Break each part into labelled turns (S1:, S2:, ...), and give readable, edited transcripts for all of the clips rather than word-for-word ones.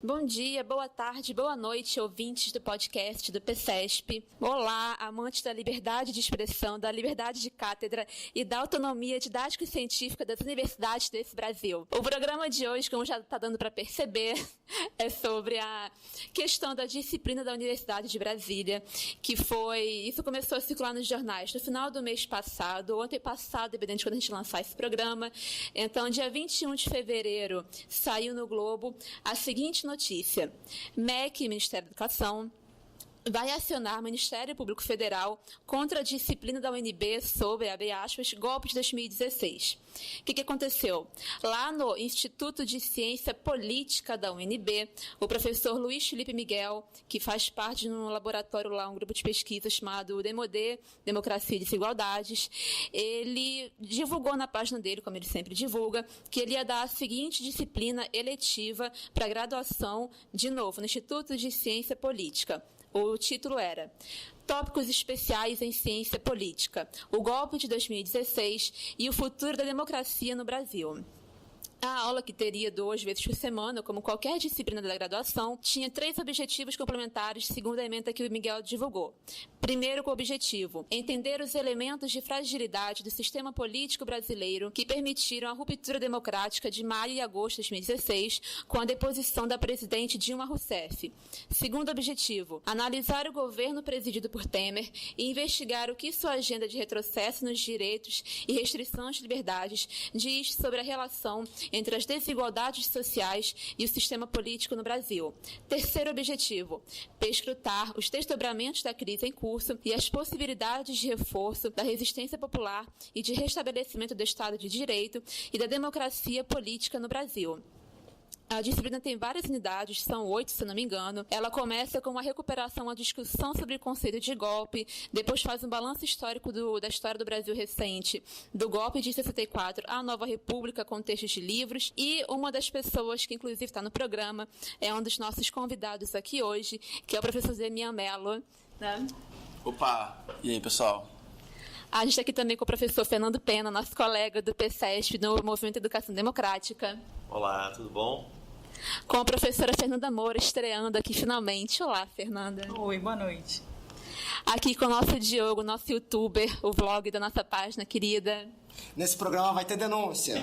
S1: Bom dia, boa tarde, boa noite, ouvintes do podcast do PCESP. Olá, amantes da liberdade de expressão, da liberdade de cátedra e da autonomia didática e científica das universidades desse Brasil. O programa de hoje, como já está dando para perceber, é sobre a questão da disciplina da Universidade de Brasília, isso começou a circular nos jornais no final do mês passado, ontem passado, evidente, quando a gente lançar esse programa. Então, dia 21 de fevereiro, saiu no Globo a seguinte notícia: MEC, Ministério da Educação, vai acionar o Ministério Público Federal contra a disciplina da UNB sobre, abre aspas, golpe de 2016. O que aconteceu? Lá no Instituto de Ciência Política da UNB, o professor Luiz Felipe Miguel, que faz parte de um laboratório lá, um grupo de pesquisa chamado Demodê, Democracia e Desigualdades, ele divulgou na página dele, como ele sempre divulga, que ele ia dar a seguinte disciplina eletiva para graduação, de novo, no Instituto de Ciência Política. O título era Tópicos Especiais em Ciência Política, o golpe de 2016 e o futuro da democracia no Brasil. A aula, que teria 2 vezes por semana, como qualquer disciplina da graduação, tinha 3 objetivos complementares, segundo a ementa que o Miguel divulgou. Primeiro, com o objetivo: entender os elementos de fragilidade do sistema político brasileiro que permitiram a ruptura democrática de maio e agosto de 2016, com a deposição da presidente Dilma Rousseff. Segundo objetivo: analisar o governo presidido por Temer e investigar o que sua agenda de retrocesso nos direitos e restrição às liberdades diz sobre a relação entre as desigualdades sociais e o sistema político no Brasil. Terceiro objetivo: perscrutar os desdobramentos da crise em curso e as possibilidades de reforço da resistência popular e de restabelecimento do Estado de Direito e da democracia política no Brasil. A disciplina tem várias unidades, são 8, se não me engano. Ela começa com uma recuperação, uma discussão sobre o conceito de golpe, depois faz um balanço histórico da história do Brasil recente, do golpe de 64 à Nova República, com textos de livros, e uma das pessoas que, inclusive, está no programa, é um dos nossos convidados aqui hoje, que é o professor Zemian Mello, né?
S2: Opa! E aí, pessoal?
S1: A gente está aqui também com o professor Fernando Pena, nosso colega do PCESP, do Movimento Educação Democrática.
S3: Olá, tudo bom?
S1: Com a professora Fernanda Moura, estreando aqui finalmente. Olá, Fernanda.
S4: Oi, boa noite.
S1: Aqui com o nosso Diogo, nosso youtuber, o vlog da nossa página querida.
S5: Nesse programa vai ter denúncia.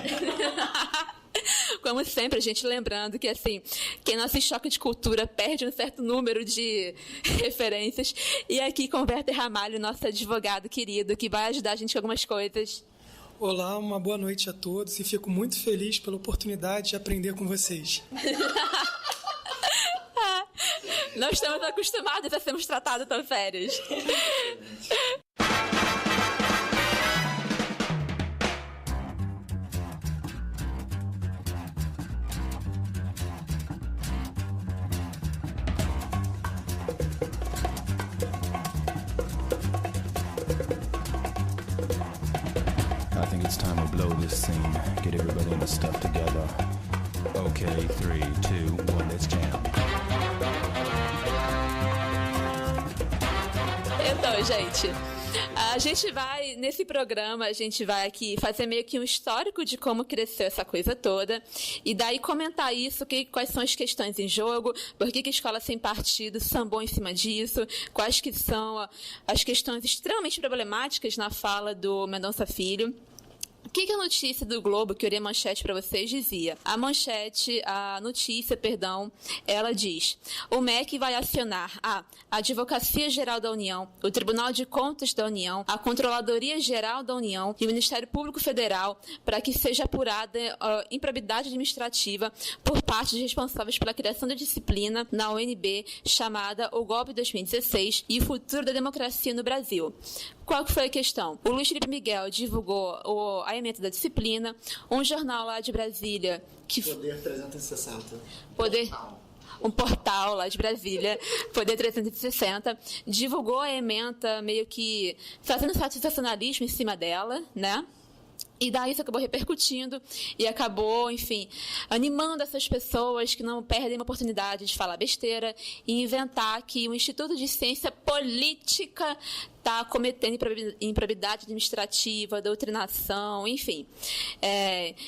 S1: Como sempre, a gente lembrando que, assim, quem não assiste Choque de Cultura perde um certo número de referências. E aqui com o Werther Ramalho, nosso advogado querido, que vai ajudar a gente com algumas coisas.
S6: Olá, uma boa noite a todos e fico muito feliz pela oportunidade de aprender com vocês.
S1: Não estamos acostumados a sermos tratados tão sérios.
S7: I think it's time to blow this scene. Get everybody in the stuff together. Okay, 3, 2, 1, let's jam.
S1: Então, gente, nesse programa, a gente vai aqui fazer meio que um histórico de como cresceu essa coisa toda, e daí comentar isso, quais são as questões em jogo, por que a escola sem partido sambou em cima disso, quais que são as questões extremamente problemáticas na fala do Mendonça Filho. O que a notícia do Globo, que eu li a manchete para vocês, dizia? A notícia, ela diz: o MEC vai acionar a Advocacia Geral da União, o Tribunal de Contas da União, a Controladoria Geral da União e o Ministério Público Federal para que seja apurada improbidade administrativa por parte dos responsáveis pela criação da disciplina na UNB chamada O Golpe de 2016 e o Futuro da Democracia no Brasil. Qual que foi a questão? O Luiz Felipe Miguel divulgou a ementa da disciplina, um jornal lá de Brasília...
S5: Poder 360.
S1: Um portal lá de Brasília, Poder 360, divulgou a ementa meio que fazendo sensacionalismo em cima dela, né? E daí isso acabou repercutindo e acabou, enfim, animando essas pessoas que não perdem uma oportunidade de falar besteira e inventar que o Instituto de Ciência Política está cometendo improbidade administrativa, doutrinação, enfim.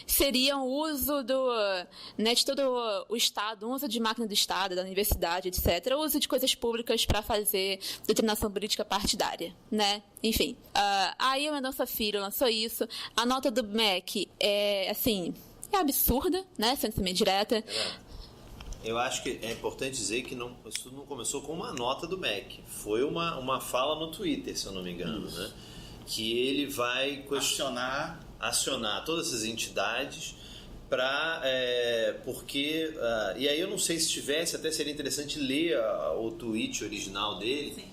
S1: Seria o uso de todo o Estado, o uso de máquina do Estado, da universidade, etc., o uso de coisas públicas para fazer doutrinação política partidária, né? Enfim. Aí o Mendonça Filho lançou isso. A nota do MEC é absurda, né? Sendo meio direta.
S3: Eu acho que é importante dizer que isso tudo não começou com uma nota do MEC. Foi uma fala no Twitter, se eu não me engano, né? Que ele vai acionar todas essas entidades para... porque... e aí eu não sei se tivesse, até seria interessante ler o tweet original dele. Sim.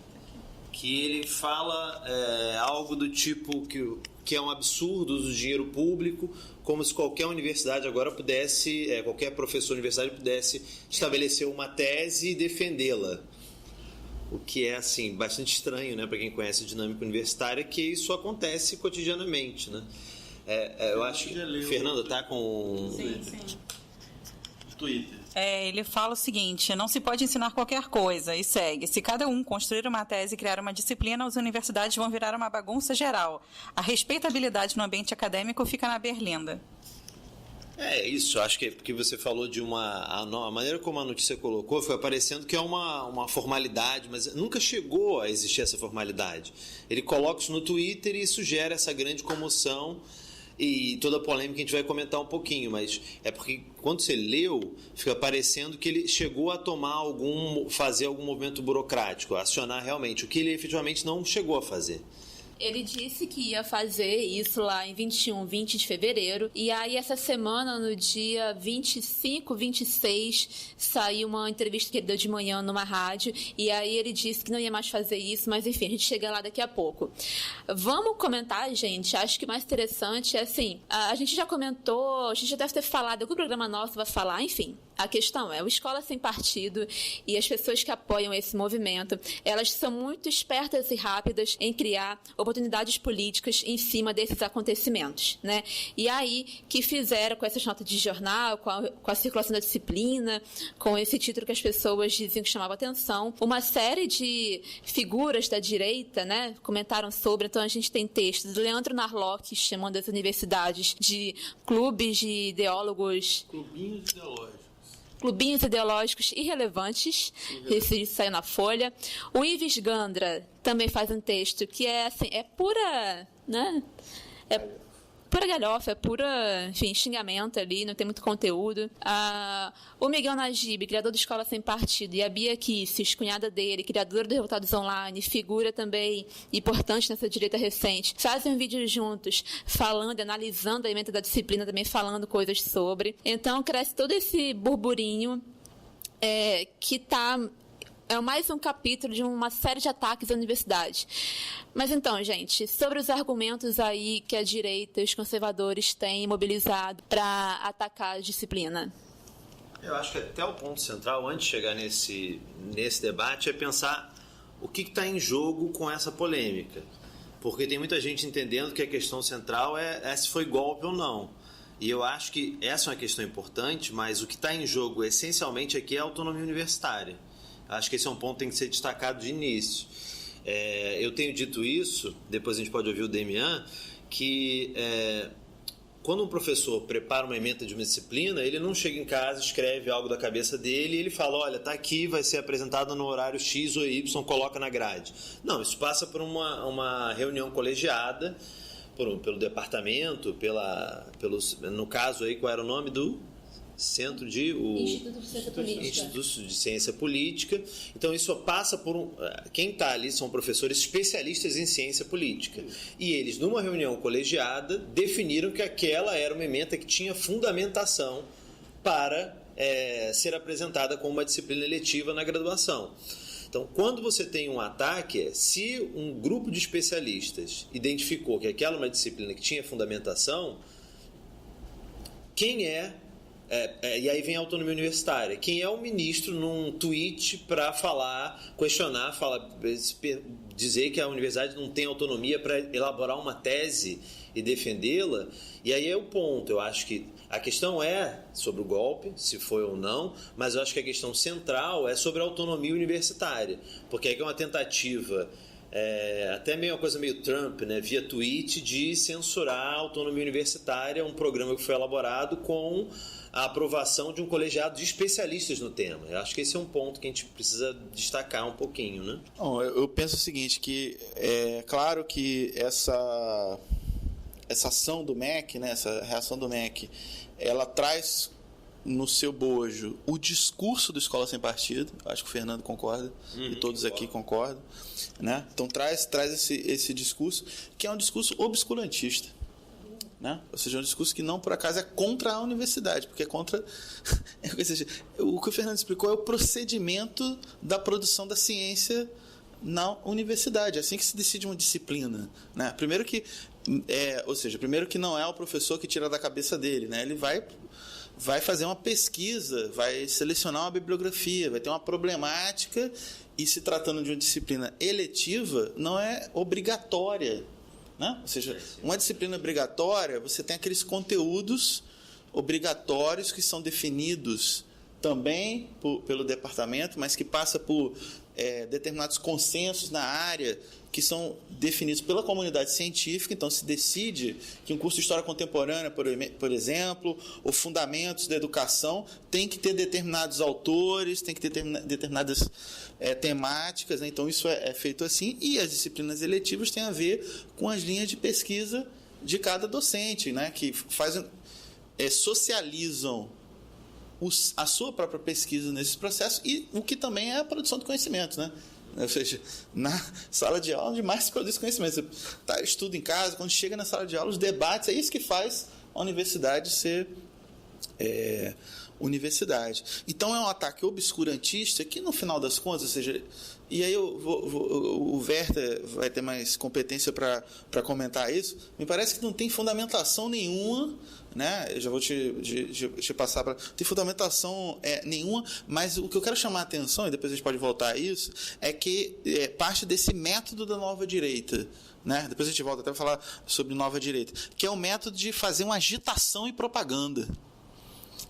S3: Que ele fala algo do tipo que é um absurdo o uso de dinheiro público, como se qualquer universidade agora pudesse, qualquer professor universitário pudesse estabelecer uma tese e defendê-la. O que é, assim, bastante estranho, né, para quem conhece a dinâmica universitária, que isso acontece cotidianamente, né? Eu acho que... Fernando, tá com...
S4: Sim.
S2: Twitter.
S4: Ele fala o seguinte: não se pode ensinar qualquer coisa, e segue. Se cada um construir uma tese e criar uma disciplina, as universidades vão virar uma bagunça geral. A respeitabilidade no ambiente acadêmico fica na berlinda.
S3: Isso, acho que porque você falou de a maneira como a notícia colocou, foi aparecendo que é uma formalidade, mas nunca chegou a existir essa formalidade. Ele coloca isso no Twitter e isso gera essa grande comoção e toda a polêmica a gente vai comentar um pouquinho, mas é porque quando você leu, fica parecendo que ele chegou a fazer algum movimento burocrático, a acionar realmente, o que ele efetivamente não chegou a fazer.
S1: Ele disse que ia fazer isso lá em 20 de fevereiro. E aí, essa semana, no dia 25, 26, saiu uma entrevista que ele deu de manhã numa rádio. E aí, ele disse que não ia mais fazer isso. Mas, enfim, a gente chega lá daqui a pouco. Vamos comentar, gente. Acho que o mais interessante é assim... A gente já comentou, a gente já deve ter falado, algum programa nosso vai falar, enfim... A questão é, o Escola Sem Partido e as pessoas que apoiam esse movimento, elas são muito espertas e rápidas em criar oportunidades políticas em cima desses acontecimentos, né? E aí, que fizeram com essas notas de jornal, com a circulação da disciplina, com esse título que as pessoas diziam que chamava atenção, uma série de figuras da direita, né, comentaram sobre. Então, a gente tem textos do Leandro Narlock chamando as universidades de clubes de ideólogos... Clubinhos ideológicos irrelevantes, esse saiu na Folha. O Ives Gandra também faz um texto que é assim, é pura, né? É pura galhofa, é pura, enfim, xingamento ali, não tem muito conteúdo. O Miguel Najib, criador do Escola Sem Partido, e a Bia Kicis, cunhada dele, criadora do Derrotados Online, figura também importante nessa direita recente, fazem um vídeo juntos, falando, analisando a emenda da disciplina, também falando coisas sobre. Então, cresce todo esse burburinho que está... É mais um capítulo de uma série de ataques à universidade. Mas então, gente, sobre os argumentos aí que a direita e os conservadores têm mobilizado para atacar a disciplina.
S3: Eu acho que até o ponto central, antes de chegar nesse debate, é pensar o que está em jogo com essa polêmica. Porque tem muita gente entendendo que a questão central é se foi golpe ou não. E eu acho que essa é uma questão importante, mas o que está em jogo essencialmente aqui é a autonomia universitária. Acho que esse é um ponto que tem que ser destacado de início. Eu tenho dito isso, depois a gente pode ouvir o Demian, que quando um professor prepara uma ementa de uma disciplina, ele não chega em casa, escreve algo da cabeça dele e ele fala, olha, está aqui, vai ser apresentado no horário X ou Y, coloca na grade. Não, isso passa por uma reunião colegiada, pelo departamento, no caso aí, qual era o nome do... Instituto de Ciência Política. Instituto de Ciência Política. Então, isso passa por quem está ali são professores especialistas em ciência política. E eles, numa reunião colegiada, definiram que aquela era uma ementa que tinha fundamentação para ser apresentada como uma disciplina eletiva na graduação. Então, quando você tem um ataque, se um grupo de especialistas identificou que aquela é uma disciplina que tinha fundamentação, quem e aí vem a autonomia universitária. Quem é o ministro num tweet para questionar, dizer que a universidade não tem autonomia para elaborar uma tese e defendê-la? E aí é o ponto. Eu acho que a questão é sobre o golpe, se foi ou não, mas eu acho que a questão central é sobre a autonomia universitária, porque aí é uma tentativa até meio uma coisa meio Trump, né, via tweet, de censurar a autonomia universitária, um programa que foi elaborado com a aprovação de um colegiado de especialistas no tema. Eu acho que esse é um ponto que a gente precisa destacar um pouquinho, né?
S8: Bom, eu penso o seguinte, que é claro que essa ação do MEC, né, essa reação do MEC, ela traz no seu bojo o discurso do Escola Sem Partido, acho que o Fernando concorda, e todos aqui concordam, né? Então traz esse discurso, que é um discurso obscurantista, né? Ou seja, um discurso que não por acaso é contra a universidade, porque é contra... Ou seja, o que o Fernando explicou é o procedimento da produção da ciência na universidade, é assim que se decide uma disciplina, né? Primeiro que não é o professor que tira da cabeça dele, né? Ele vai fazer uma pesquisa, vai selecionar uma bibliografia, vai ter uma problemática, e se tratando de uma disciplina eletiva, não é obrigatória, né? Ou seja, uma disciplina obrigatória, você tem aqueles conteúdos obrigatórios que são definidos também pelo departamento, mas que passa por determinados consensos na área que são definidos pela comunidade científica. Então, se decide que um curso de História Contemporânea, por exemplo, ou Fundamentos da Educação, tem que ter determinados autores, tem que ter determinadas temáticas, né? Então, isso é feito assim. E as disciplinas eletivas têm a ver com as linhas de pesquisa de cada docente, né? Que socializam a sua própria pesquisa nesse processo, e o que também é a produção de conhecimento, né? Ou seja, na sala de aula, onde mais se produz conhecimento. Você estuda em casa, quando chega na sala de aula, os debates, é isso que faz a universidade ser universidade. Então, é um ataque obscurantista que, no final das contas, ou seja, e aí o Werther vai ter mais competência para comentar isso, me parece que não tem fundamentação nenhuma, né? Eu já vou te passar para... Não tem fundamentação nenhuma, mas o que eu quero chamar a atenção, e depois a gente pode voltar a isso, é que parte desse método da nova direita, né? Depois a gente volta até para falar sobre nova direita, que é o método de fazer uma agitação e propaganda,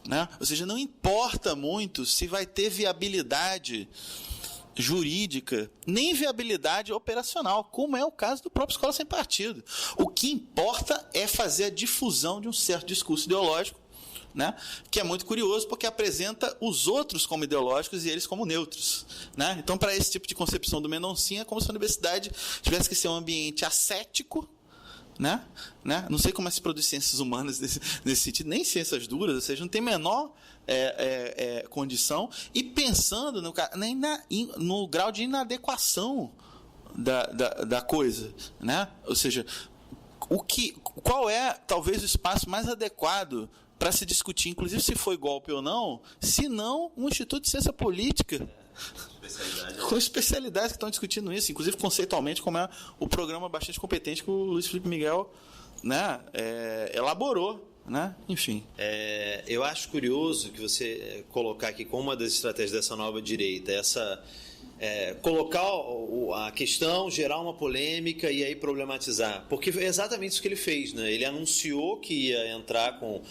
S8: né? Ou seja, não importa muito se vai ter viabilidade jurídica, nem viabilidade operacional, como é o caso do próprio Escola Sem Partido. O que importa é fazer a difusão de um certo discurso ideológico, né? Que é muito curioso, porque apresenta os outros como ideológicos e eles como neutros, né? Então, para esse tipo de concepção do Mendoncinha, é como se a universidade tivesse que ser um ambiente ascético, né? Não sei como é que se produz ciências humanas nesse sentido, nem ciências duras, ou seja, não tem menor condição, e pensando no grau de inadequação da coisa, né? Ou seja, qual é talvez o espaço mais adequado para se discutir, inclusive se foi golpe ou não, se não um Instituto de Ciência Política, com especialidades que estão discutindo isso, inclusive conceitualmente, como é o programa bastante competente que o Luiz Felipe Miguel, né, elaborou, né? Enfim.
S3: Eu acho curioso que você colocar aqui como uma das estratégias dessa nova direita, colocar a questão, gerar uma polêmica e aí problematizar, porque foi exatamente isso que ele fez, né? Ele anunciou que ia entrar com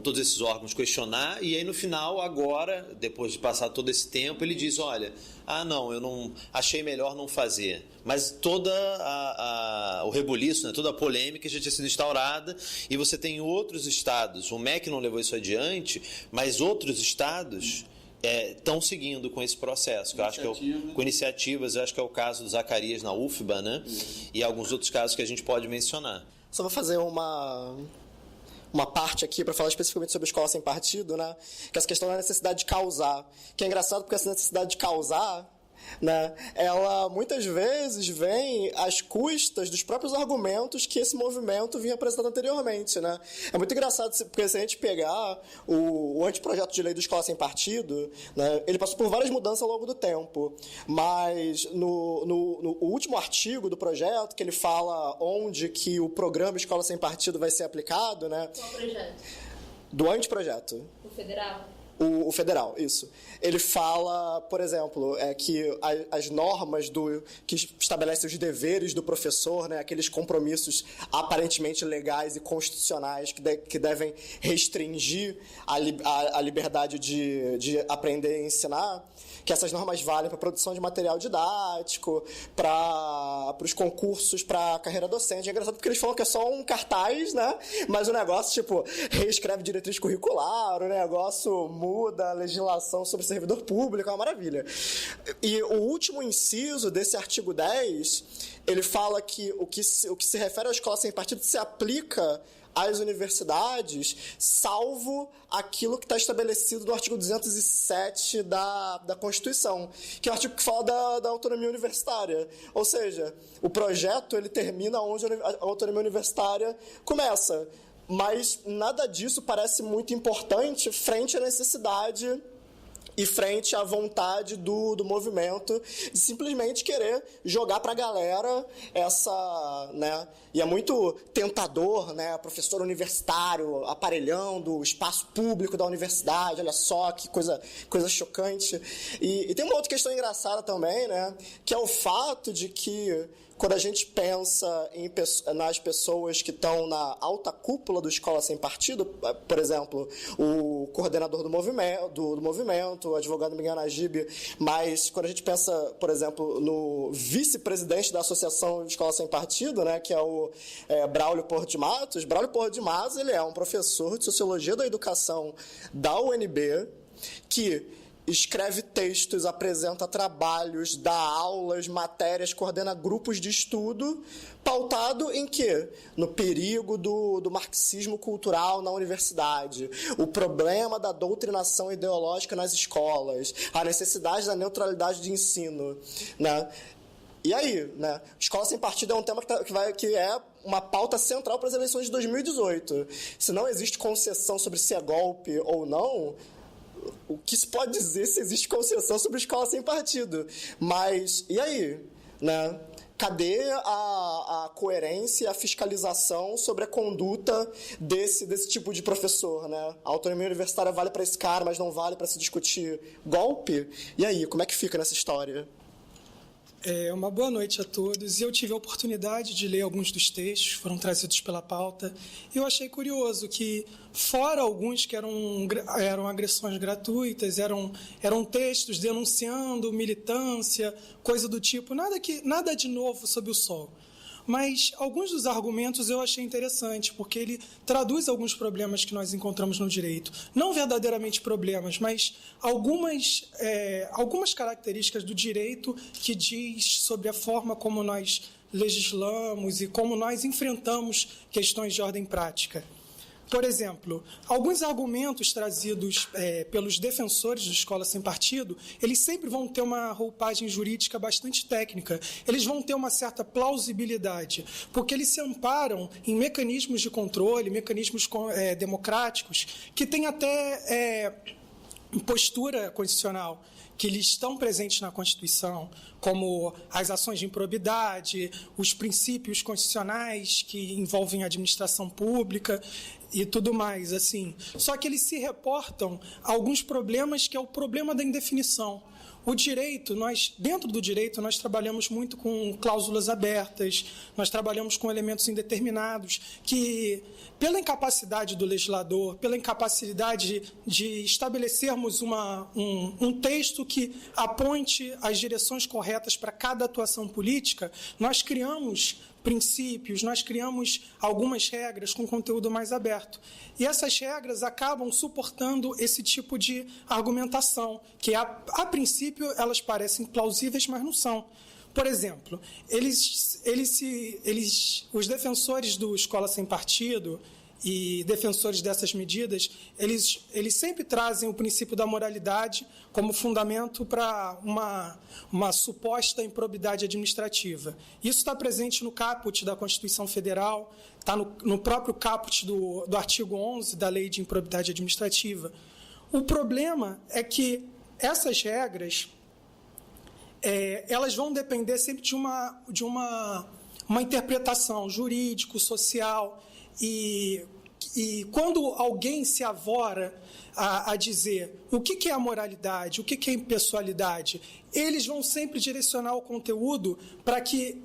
S3: todos esses órgãos, questionar, e aí no final, agora, depois de passar todo esse tempo, ele diz, olha, não, eu não achei melhor não fazer. Mas toda o rebuliço, né, toda a polêmica já tinha sido instaurada, e você tem outros estados, o MEC não levou isso adiante, mas outros estados estão seguindo com esse processo, que eu acho que com iniciativas, eu acho que é o caso do Zacarias na UFBA, né? E alguns outros casos que a gente pode mencionar.
S5: Só vou fazer uma parte aqui para falar especificamente sobre a Escola Sem Partido, né? Que é essa questão da necessidade de causar. Que é engraçado porque essa necessidade de causar, né, ela muitas vezes vem às custas dos próprios argumentos que esse movimento vinha apresentando anteriormente, né? É muito engraçado porque se a gente pegar o anteprojeto de lei do Escola Sem Partido, né, ele passou por várias mudanças ao longo do tempo, mas no último artigo do projeto, que ele fala onde que o programa Escola Sem Partido vai ser aplicado, né?
S1: Qual projeto?
S5: Do anteprojeto.
S1: O federal?
S5: O federal, isso. Ele fala, por exemplo, que as normas que estabelecem os deveres do professor, né, aqueles compromissos aparentemente legais e constitucionais que devem restringir a liberdade de aprender e ensinar, que essas normas valem para a produção de material didático, para os concursos, para a carreira docente. É engraçado porque eles falam que é só um cartaz, né? Mas o negócio, tipo, reescreve diretriz curricular, o negócio muda a legislação sobre servidor público, é uma maravilha. E o último inciso desse artigo 10, ele fala que o que se refere à escola sem partido se aplica às universidades, salvo aquilo que está estabelecido no artigo 207 da Constituição, que é o artigo que fala da autonomia universitária. Ou seja, o projeto ele termina onde a autonomia universitária começa. Mas nada disso parece muito importante frente à necessidade e frente à vontade do movimento de simplesmente querer jogar para a galera essa, né? E é muito tentador, né? Professor universitário aparelhando o espaço público da universidade, olha só que coisa chocante. E tem uma outra questão engraçada também, né? Que é o fato de que quando a gente pensa nas pessoas que estão na alta cúpula do Escola Sem Partido, por exemplo, o coordenador do movimento, o advogado Miguel Najib, mas quando a gente pensa, por exemplo, no vice-presidente da Associação de Escola Sem Partido, né, que é o Braulio Porto de Matos, ele é um professor de Sociologia da Educação da UNB, que escreve textos, apresenta trabalhos, dá aulas, matérias, coordena grupos de estudo, pautado em quê? No perigo do marxismo cultural na universidade, o problema da doutrinação ideológica nas escolas, a necessidade da neutralidade de ensino, né? E aí, né? Escola Sem Partido é um tema que é uma pauta central para as eleições de 2018. Se não existe concessão sobre se é golpe ou não, o que se pode dizer se existe concessão sobre Escola Sem Partido? Mas, e aí? Né? Cadê a coerência e a fiscalização sobre a conduta desse tipo de professor? Né? A autonomia universitária vale para esse cara, mas não vale para se discutir golpe? E aí, como é que fica nessa história?
S6: Uma boa noite a todos. Eu tive a oportunidade de ler alguns dos textos que foram trazidos pela pauta. Eu achei curioso que, fora alguns que eram agressões gratuitas, eram textos denunciando militância, coisa do tipo, nada de novo sob o sol. Mas alguns dos argumentos eu achei interessante, porque ele traduz alguns problemas que nós encontramos no direito. Não verdadeiramente problemas, mas algumas características do direito que diz sobre a forma como nós legislamos e como nós enfrentamos questões de ordem prática. Por exemplo, alguns argumentos trazidos pelos defensores da Escola Sem Partido, eles sempre vão ter uma roupagem jurídica bastante técnica. Eles vão ter uma certa plausibilidade, porque eles se amparam em mecanismos de controle, mecanismos democráticos, que têm até postura constitucional, que eles estão presentes na Constituição, como as ações de improbidade, os princípios constitucionais que envolvem a administração pública e tudo mais, assim. Só que eles se reportam a alguns problemas, que é o problema da indefinição. O direito, dentro do direito, nós trabalhamos muito com cláusulas abertas, nós trabalhamos com elementos indeterminados, que, pela incapacidade do legislador, pela incapacidade de estabelecermos um texto que aponte as direções corretas para cada atuação política, nós criamos princípios, nós criamos algumas regras com conteúdo mais aberto. E essas regras acabam suportando esse tipo de argumentação, que a princípio elas parecem plausíveis, mas não são. Por exemplo, os defensores do Escola Sem Partido e defensores dessas medidas, eles sempre trazem o princípio da moralidade como fundamento para uma suposta improbidade administrativa. Isso está presente no caput da Constituição Federal, está no próprio caput do artigo 11 da Lei de Improbidade Administrativa. O problema é que essas regras elas vão depender sempre de uma interpretação jurídico, social, e E quando alguém se avora a dizer o que é a moralidade, o que é a impessoalidade, eles vão sempre direcionar o conteúdo para que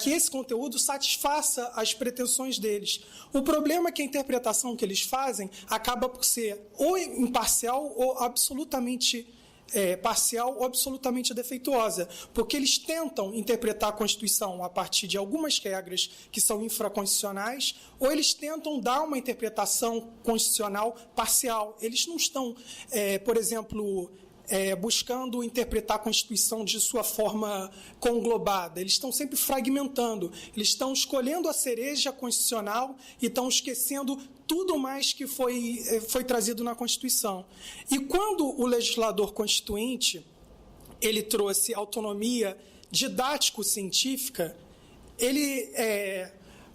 S6: esse conteúdo satisfaça as pretensões deles. O problema é que a interpretação que eles fazem acaba por ser ou imparcial ou absolutamente parcial ou absolutamente defeituosa, porque eles tentam interpretar a Constituição a partir de algumas regras que são infraconstitucionais, ou eles tentam dar uma interpretação constitucional parcial. Eles não estão, por exemplo, buscando interpretar a Constituição de sua forma conglobada. Eles estão sempre fragmentando. Eles estão escolhendo a cereja constitucional e estão esquecendo tudo mais que foi trazido na Constituição. E quando o legislador constituinte ele trouxe autonomia didático-científica,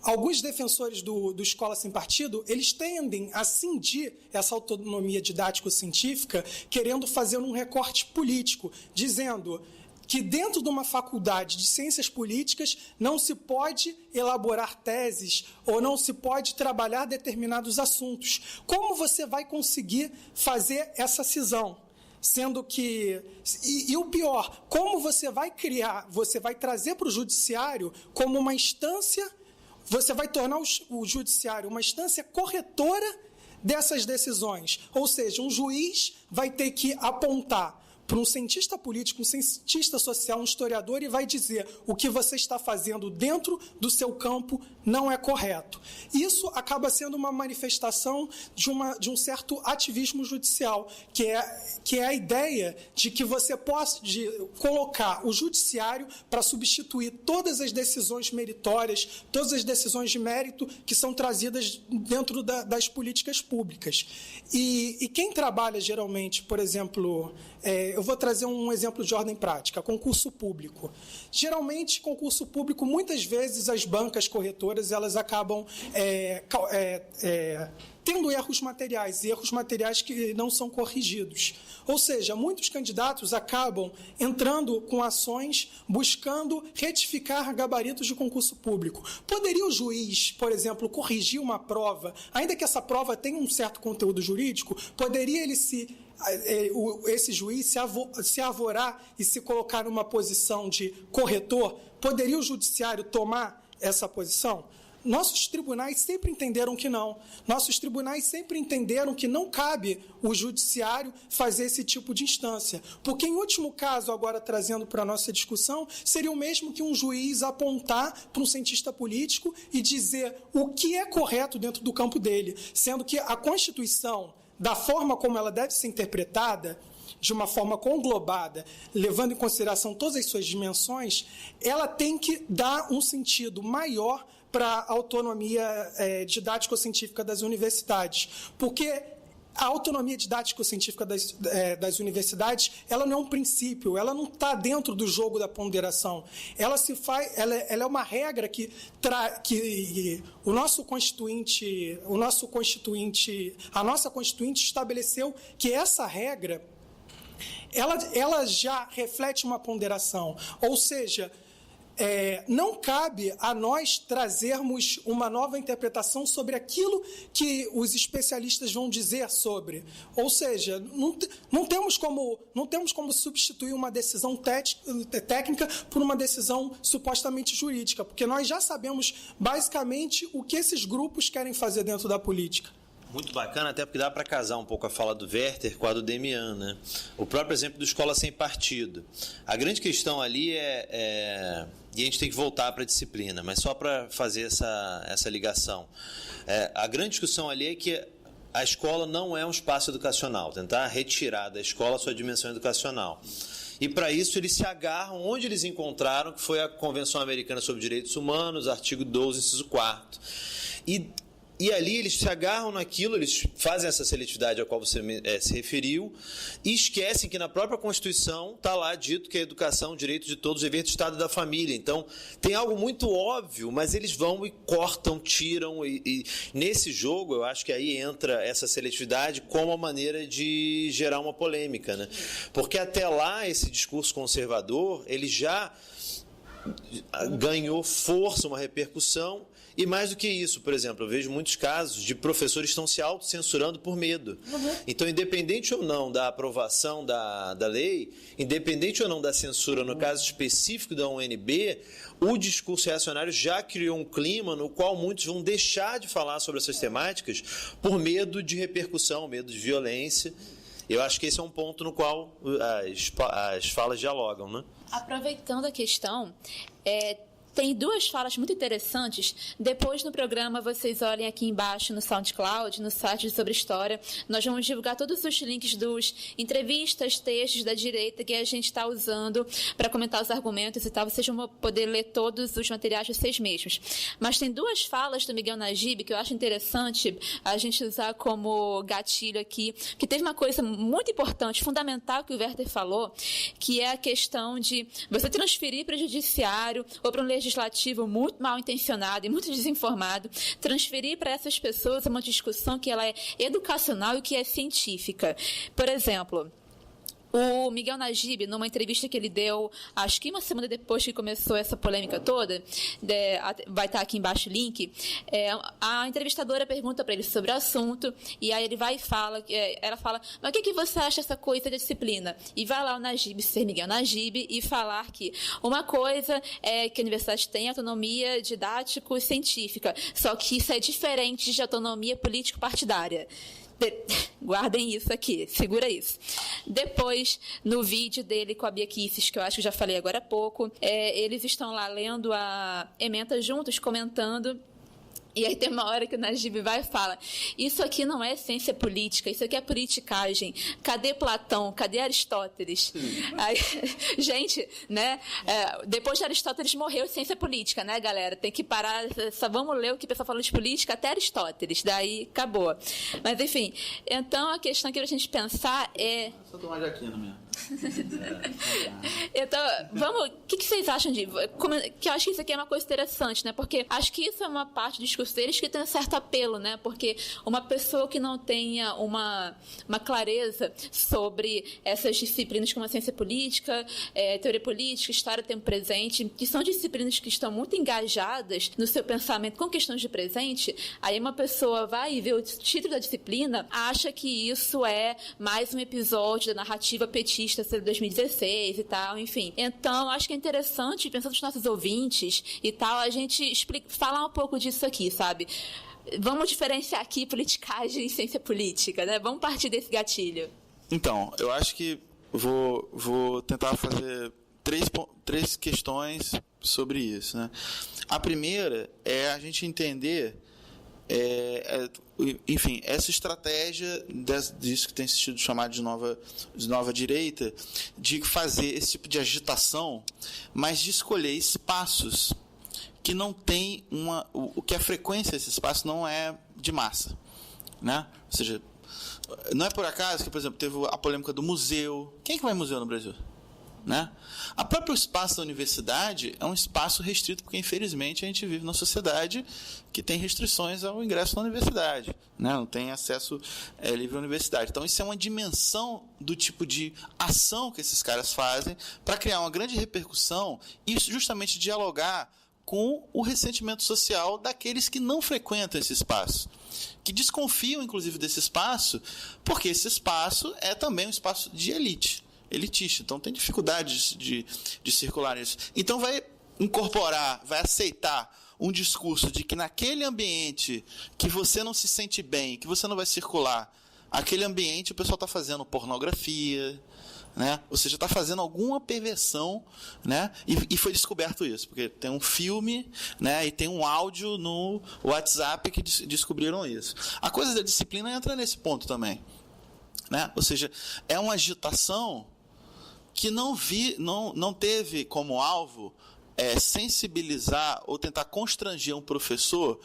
S6: alguns defensores do Escola Sem Partido, eles tendem a cindir essa autonomia didático-científica, querendo fazer um recorte político, dizendo que dentro de uma faculdade de ciências políticas não se pode elaborar teses ou não se pode trabalhar determinados assuntos. Como você vai conseguir fazer essa cisão? Sendo que, e o pior, como você vai trazer para o judiciário como uma instância, você vai tornar o judiciário uma instância corretora dessas decisões. Ou seja, um juiz vai ter que apontar para um cientista político, um cientista social, um historiador, e vai dizer o que você está fazendo dentro do seu campo não é correto. Isso acaba sendo uma manifestação de um certo ativismo judicial, que é a ideia de que você possa colocar o judiciário para substituir todas as decisões meritórias, todas as decisões de mérito que são trazidas dentro das políticas públicas. E quem trabalha geralmente, por exemplo, eu vou trazer um exemplo de ordem prática, concurso público. Geralmente, concurso público, muitas vezes as bancas corretoras elas acabam tendo erros materiais que não são corrigidos. Ou seja, muitos candidatos acabam entrando com ações buscando retificar gabaritos de concurso público. Poderia o juiz, por exemplo, corrigir uma prova, ainda que essa prova tenha um certo conteúdo jurídico, poderia esse juiz se arvorar e se colocar numa posição de corretor? Poderia o judiciário tomar essa posição? Nossos tribunais sempre entenderam que não. Nossos tribunais sempre entenderam que não cabe o judiciário fazer esse tipo de instância. Porque, em último caso, agora trazendo para a nossa discussão, seria o mesmo que um juiz apontar para um cientista político e dizer o que é correto dentro do campo dele, sendo que a Constituição, da forma como ela deve ser interpretada, de uma forma conglobada, levando em consideração todas as suas dimensões, ela tem que dar um sentido maior para a autonomia didático-científica das universidades. Porque a autonomia didático-científica das universidades, ela não é um princípio, ela não está dentro do jogo da ponderação. Ela é uma regra que a nossa Constituinte estabeleceu que essa regra ela já reflete uma ponderação. Ou seja, não cabe a nós trazermos uma nova interpretação sobre aquilo que os especialistas vão dizer sobre. Ou seja, não temos como substituir uma decisão técnica por uma decisão supostamente jurídica, porque nós já sabemos basicamente o que esses grupos querem fazer dentro da política.
S3: Muito bacana, até porque dá para casar um pouco a fala do Werther com a do Demian, né? O próprio exemplo do Escola Sem Partido. A grande questão ali e a gente tem que voltar para a disciplina, mas só para fazer essa ligação. A grande discussão ali é que a escola não é um espaço educacional, tentar retirar da escola a sua dimensão educacional. E, para isso, eles se agarram onde eles encontraram, que foi a Convenção Americana sobre Direitos Humanos, artigo 12, inciso 4. E ali eles se agarram naquilo, eles fazem essa seletividade a qual você se referiu e esquecem que na própria Constituição está lá dito que a educação, o direito de todos, o dever do Estado e da família. Então, tem algo muito óbvio, mas eles vão e cortam, tiram. E nesse jogo, eu acho que aí entra essa seletividade como uma maneira de gerar uma polêmica, né? Porque até lá, esse discurso conservador, ele já ganhou força, uma repercussão. E mais do que isso, por exemplo, eu vejo muitos casos de professores que estão se autocensurando por medo. Então, independente ou não da aprovação da lei, independente ou não da censura, no caso específico da UNB, o discurso reacionário já criou um clima no qual muitos vão deixar de falar sobre essas temáticas por medo de repercussão, medo de violência. Eu acho que esse é um ponto no qual as falas dialogam, né?
S1: Aproveitando a questão, tem duas falas muito interessantes. Depois no programa, vocês olhem aqui embaixo no SoundCloud, no site Sobre História. Nós vamos divulgar todos os links dos entrevistas, textos da direita que a gente está usando para comentar os argumentos e tal. Vocês vão poder ler todos os materiais vocês mesmos. Mas tem duas falas do Miguel Najib que eu acho interessante a gente usar como gatilho aqui, que teve uma coisa muito importante, fundamental que o Werther falou, que é a questão de você transferir para o judiciário ou para um legislativo muito mal intencionado e muito desinformado, transferir para essas pessoas uma discussão que ela é educacional e que é científica. Por exemplo, o Miguel Najib, numa entrevista que ele deu, acho que uma semana depois que começou essa polêmica toda, vai estar aqui embaixo o link, a entrevistadora pergunta para ele sobre o assunto, e aí ele vai e fala, ela fala, mas o que você acha dessa coisa da disciplina? E vai lá o Najib, ser Miguel Najib, e falar que uma coisa é que a universidade tem autonomia didático-científica, só que isso é diferente de autonomia político-partidária. Guardem isso aqui, segura isso. Depois, no vídeo dele com a Bia Kicis, que eu acho que já falei agora há pouco, eles estão lá lendo a ementa juntos, comentando. E aí tem uma hora que o Najib vai e fala, isso aqui não é ciência política, isso aqui é politicagem. Cadê Platão? Cadê Aristóteles? Aí, gente, né? Depois de Aristóteles morreu ciência política, né, galera? Tem que parar, só vamos ler o que o pessoal falou de política até Aristóteles, daí acabou. Mas, enfim, então a questão que a gente pensar é...
S8: Só tomar jaquina mesmo.
S1: Então, vamos, o que vocês acham de... Que eu acho que isso aqui é uma coisa interessante, né? Porque acho que isso é uma parte do discurso deles que tem um certo apelo, né? Porque uma pessoa que não tenha uma clareza sobre essas disciplinas como a ciência política, teoria política, história do tempo presente, que são disciplinas que estão muito engajadas no seu pensamento com questões de presente, aí uma pessoa vai e vê o título da disciplina, acha que isso é mais um episódio da narrativa petista sobre 2016 e tal, enfim. Então, acho que é interessante, pensando nos nossos ouvintes e tal, a gente falar um pouco disso aqui, sabe? Vamos diferenciar aqui politicagem e ciência política, né? Vamos partir desse gatilho.
S8: Então, eu acho que vou tentar fazer três questões sobre isso, né? A primeira é a gente entender enfim, essa estratégia disso que tem sido chamado de nova direita, de fazer esse tipo de agitação, mas de escolher espaços que não tem que a frequência desse espaço não é de massa, né? Ou seja, não é por acaso que, por exemplo, teve a polêmica do museu. Quem é que vai em museu no Brasil? Né? O próprio espaço da universidade é um espaço restrito, porque infelizmente a gente vive numa sociedade que tem restrições ao ingresso na universidade, né? Não tem acesso livre à universidade. Então isso é uma dimensão do tipo de ação que esses caras fazem para criar uma grande repercussão e justamente dialogar com o ressentimento social daqueles que não frequentam esse espaço, que desconfiam inclusive desse espaço, porque esse espaço é também um espaço de elitista, então tem dificuldade de circular nisso. Então vai aceitar um discurso de que naquele ambiente que você não se sente bem, que você não vai circular, aquele ambiente o pessoal está fazendo pornografia, né? Ou seja, está fazendo alguma perversão, né? E foi descoberto isso, porque tem um filme, né? E tem um áudio no WhatsApp que descobriram isso. A coisa da disciplina entra nesse ponto também, né? Ou seja, é uma agitação que não teve como alvo sensibilizar ou tentar constranger um professor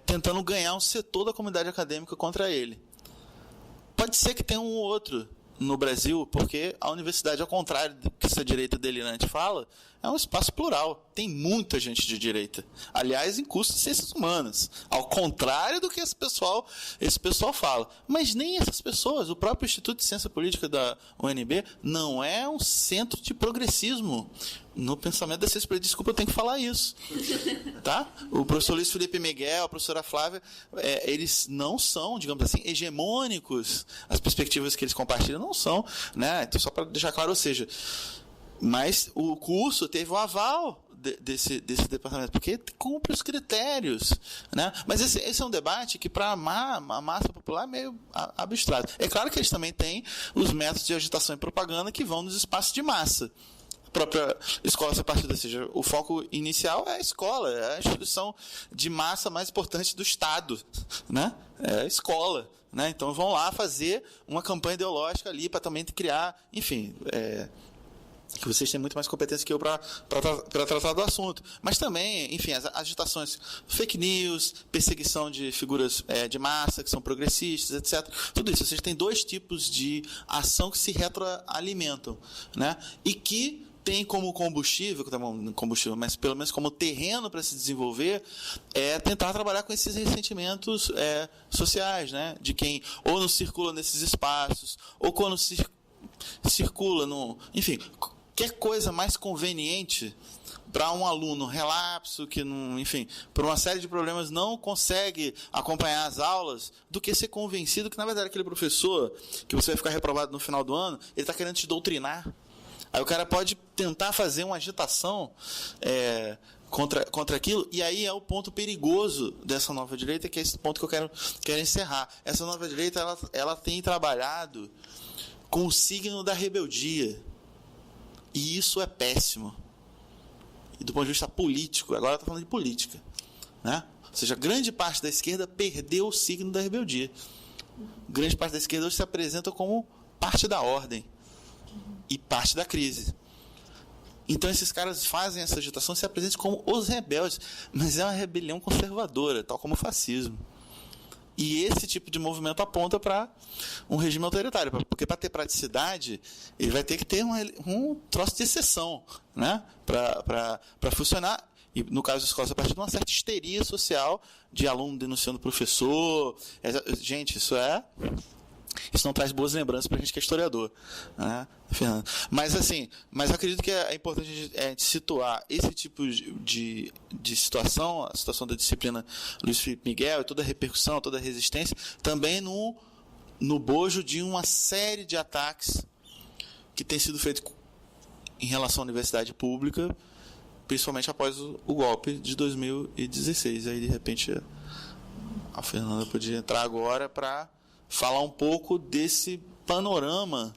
S8: tentando ganhar um setor da comunidade acadêmica contra ele. Pode ser que tenha um ou outro no Brasil, porque a universidade, ao contrário do que essa direita delirante fala, é um espaço plural. Tem muita gente de direita. Aliás, em curso de ciências humanas. Ao contrário do que esse pessoal fala. Mas nem essas pessoas, o próprio Instituto de Ciência Política da UNB, não é um centro de progressismo. no pensamento da ciência, desculpa, eu tenho que falar isso. Tá? O professor Luiz Felipe Miguel, a professora Flávia, eles não são, digamos assim, hegemônicos. As perspectivas que eles compartilham não são, né? Então, só para deixar claro, ou seja, mas o curso teve o aval desse departamento, porque cumpre os critérios, né? Mas esse é um debate que, para a massa popular, é meio abstrato. É claro que eles também têm os métodos de agitação e propaganda que vão nos espaços de massa. A própria escola sem partido, ou seja, o foco inicial é a escola, é a instituição de massa mais importante do Estado, né? É a escola, né? Então vão lá fazer uma campanha ideológica ali para também criar, enfim, que vocês têm muito mais competência que eu para tratar do assunto. Mas também, enfim, as agitações, fake news, perseguição de figuras de massa que são progressistas, etc. Tudo isso. Vocês têm dois tipos de ação que se retroalimentam, né? E que tem como combustível, mas pelo menos como terreno para se desenvolver, tentar trabalhar com esses ressentimentos sociais, né? De quem ou não circula nesses espaços, ou quando circula enfim, qualquer coisa mais conveniente para um aluno relapso, que, enfim, por uma série de problemas não consegue acompanhar as aulas, do que ser convencido que, na verdade, aquele professor que você vai ficar reprovado no final do ano, ele está querendo te doutrinar. Aí o cara pode tentar fazer uma agitação contra aquilo, e aí é o ponto perigoso dessa nova direita, que é esse ponto que eu quero encerrar. Essa nova direita ela tem trabalhado com o signo da rebeldia. E isso é péssimo. E do ponto de vista político, agora está falando de política, né? Ou seja, grande parte da esquerda perdeu o signo da rebeldia. Grande parte da esquerda hoje se apresenta como parte da ordem e parte da crise. Então esses caras fazem essa agitação, se apresentam como os rebeldes, mas é uma rebelião conservadora, tal como o fascismo. E esse tipo de movimento aponta para um regime autoritário, porque para ter praticidade, ele vai ter que ter um troço de exceção, né? Para funcionar. E no caso da escola, a partir de uma certa histeria social de aluno denunciando o professor. Gente, isso não traz boas lembranças para a gente que é historiador, né, Fernando? Mas eu acredito que é importante a gente situar esse tipo de situação, a situação da disciplina Luiz Felipe Miguel e toda a repercussão, toda a resistência, também no bojo de uma série de ataques que tem sido feito em relação à universidade pública, principalmente após o golpe de 2016. Aí, de repente, a Fernanda podia entrar agora para falar um pouco desse panorama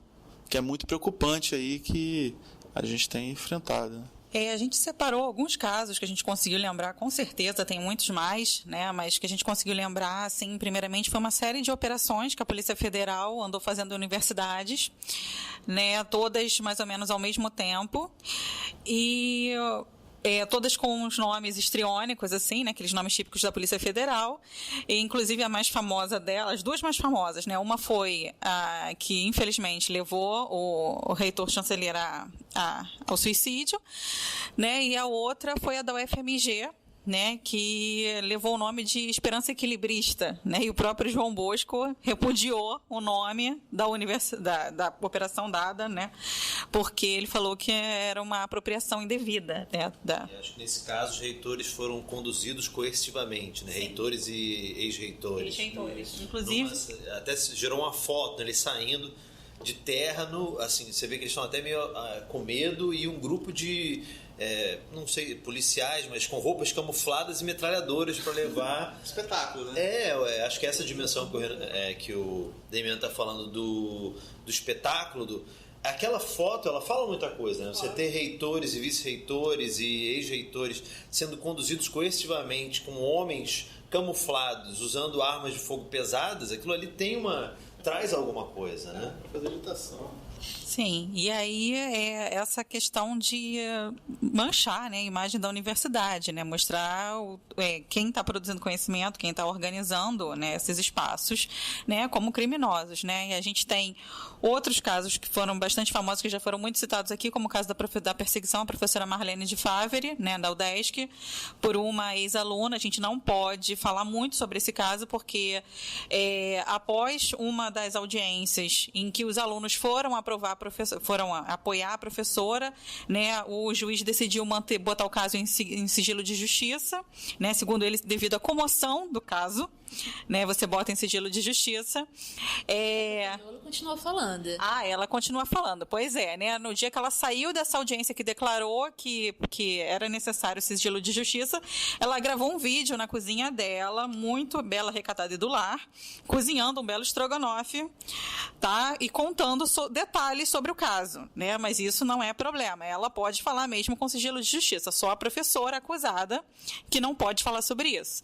S8: que é muito preocupante aí que a gente tem enfrentado.
S4: A gente separou alguns casos que a gente conseguiu lembrar, com certeza tem muitos mais, né? Mas que a gente conseguiu lembrar, assim, primeiramente foi uma série de operações que a Polícia Federal andou fazendo em universidades, né? Todas mais ou menos ao mesmo tempo, e todas com uns nomes histriônicos, assim, né? Aqueles nomes típicos da Polícia Federal. E, inclusive, a mais famosa delas, as duas mais famosas, né? Uma foi a que, infelizmente, levou o reitor chanceler ao suicídio, né? E a outra foi a da UFMG, né, que levou o nome de Esperança Equilibrista, né, e o próprio João Bosco repudiou o nome da operação dada, né, porque ele falou que era uma apropriação indevida, né,
S3: Acho que nesse caso os reitores foram conduzidos coercitivamente, né, reitores e ex-reitores.
S4: Ex-reitores, inclusive.
S3: Até gerou uma foto, né, eles saindo de terra, assim, você vê que eles estão até meio com medo, e um grupo de não sei, policiais, mas com roupas camufladas e metralhadoras para levar...
S8: Espetáculo, né?
S3: Acho que essa dimensão que o Damian está falando do espetáculo, aquela foto, ela fala muita coisa, né? Você ter reitores e vice-reitores e ex-reitores sendo conduzidos coercitivamente com homens camuflados, usando armas de fogo pesadas, aquilo ali traz alguma coisa, né?
S8: Fazer agitação.
S4: Sim, e aí é essa questão de manchar, né, a imagem da universidade, né, mostrar quem está produzindo conhecimento, quem está organizando, né, esses espaços, né, como criminosos, né, e a gente tem outros casos que foram bastante famosos, que já foram muito citados aqui, como o caso da perseguição à professora Marlene de Favre, né, da UDESC, por uma ex-aluna. A gente não pode falar muito sobre esse caso, porque após uma das audiências em que os alunos foram aprovar foram apoiar a professora, né? O juiz decidiu botar o caso em sigilo de justiça, né? Segundo ele, devido à comoção do caso, né? Você bota em sigilo de justiça.
S1: Ela continua falando.
S4: Ela continua falando. Pois é, né? No dia que ela saiu dessa audiência que declarou que era necessário sigilo de justiça, ela gravou um vídeo na cozinha dela, muito bela, recatada e do lar, cozinhando um belo estrogonofe, tá? E contando detalhes sobre o caso, né? Mas isso não é problema. Ela pode falar mesmo com sigilo de justiça. Só a professora acusada que não pode falar sobre isso,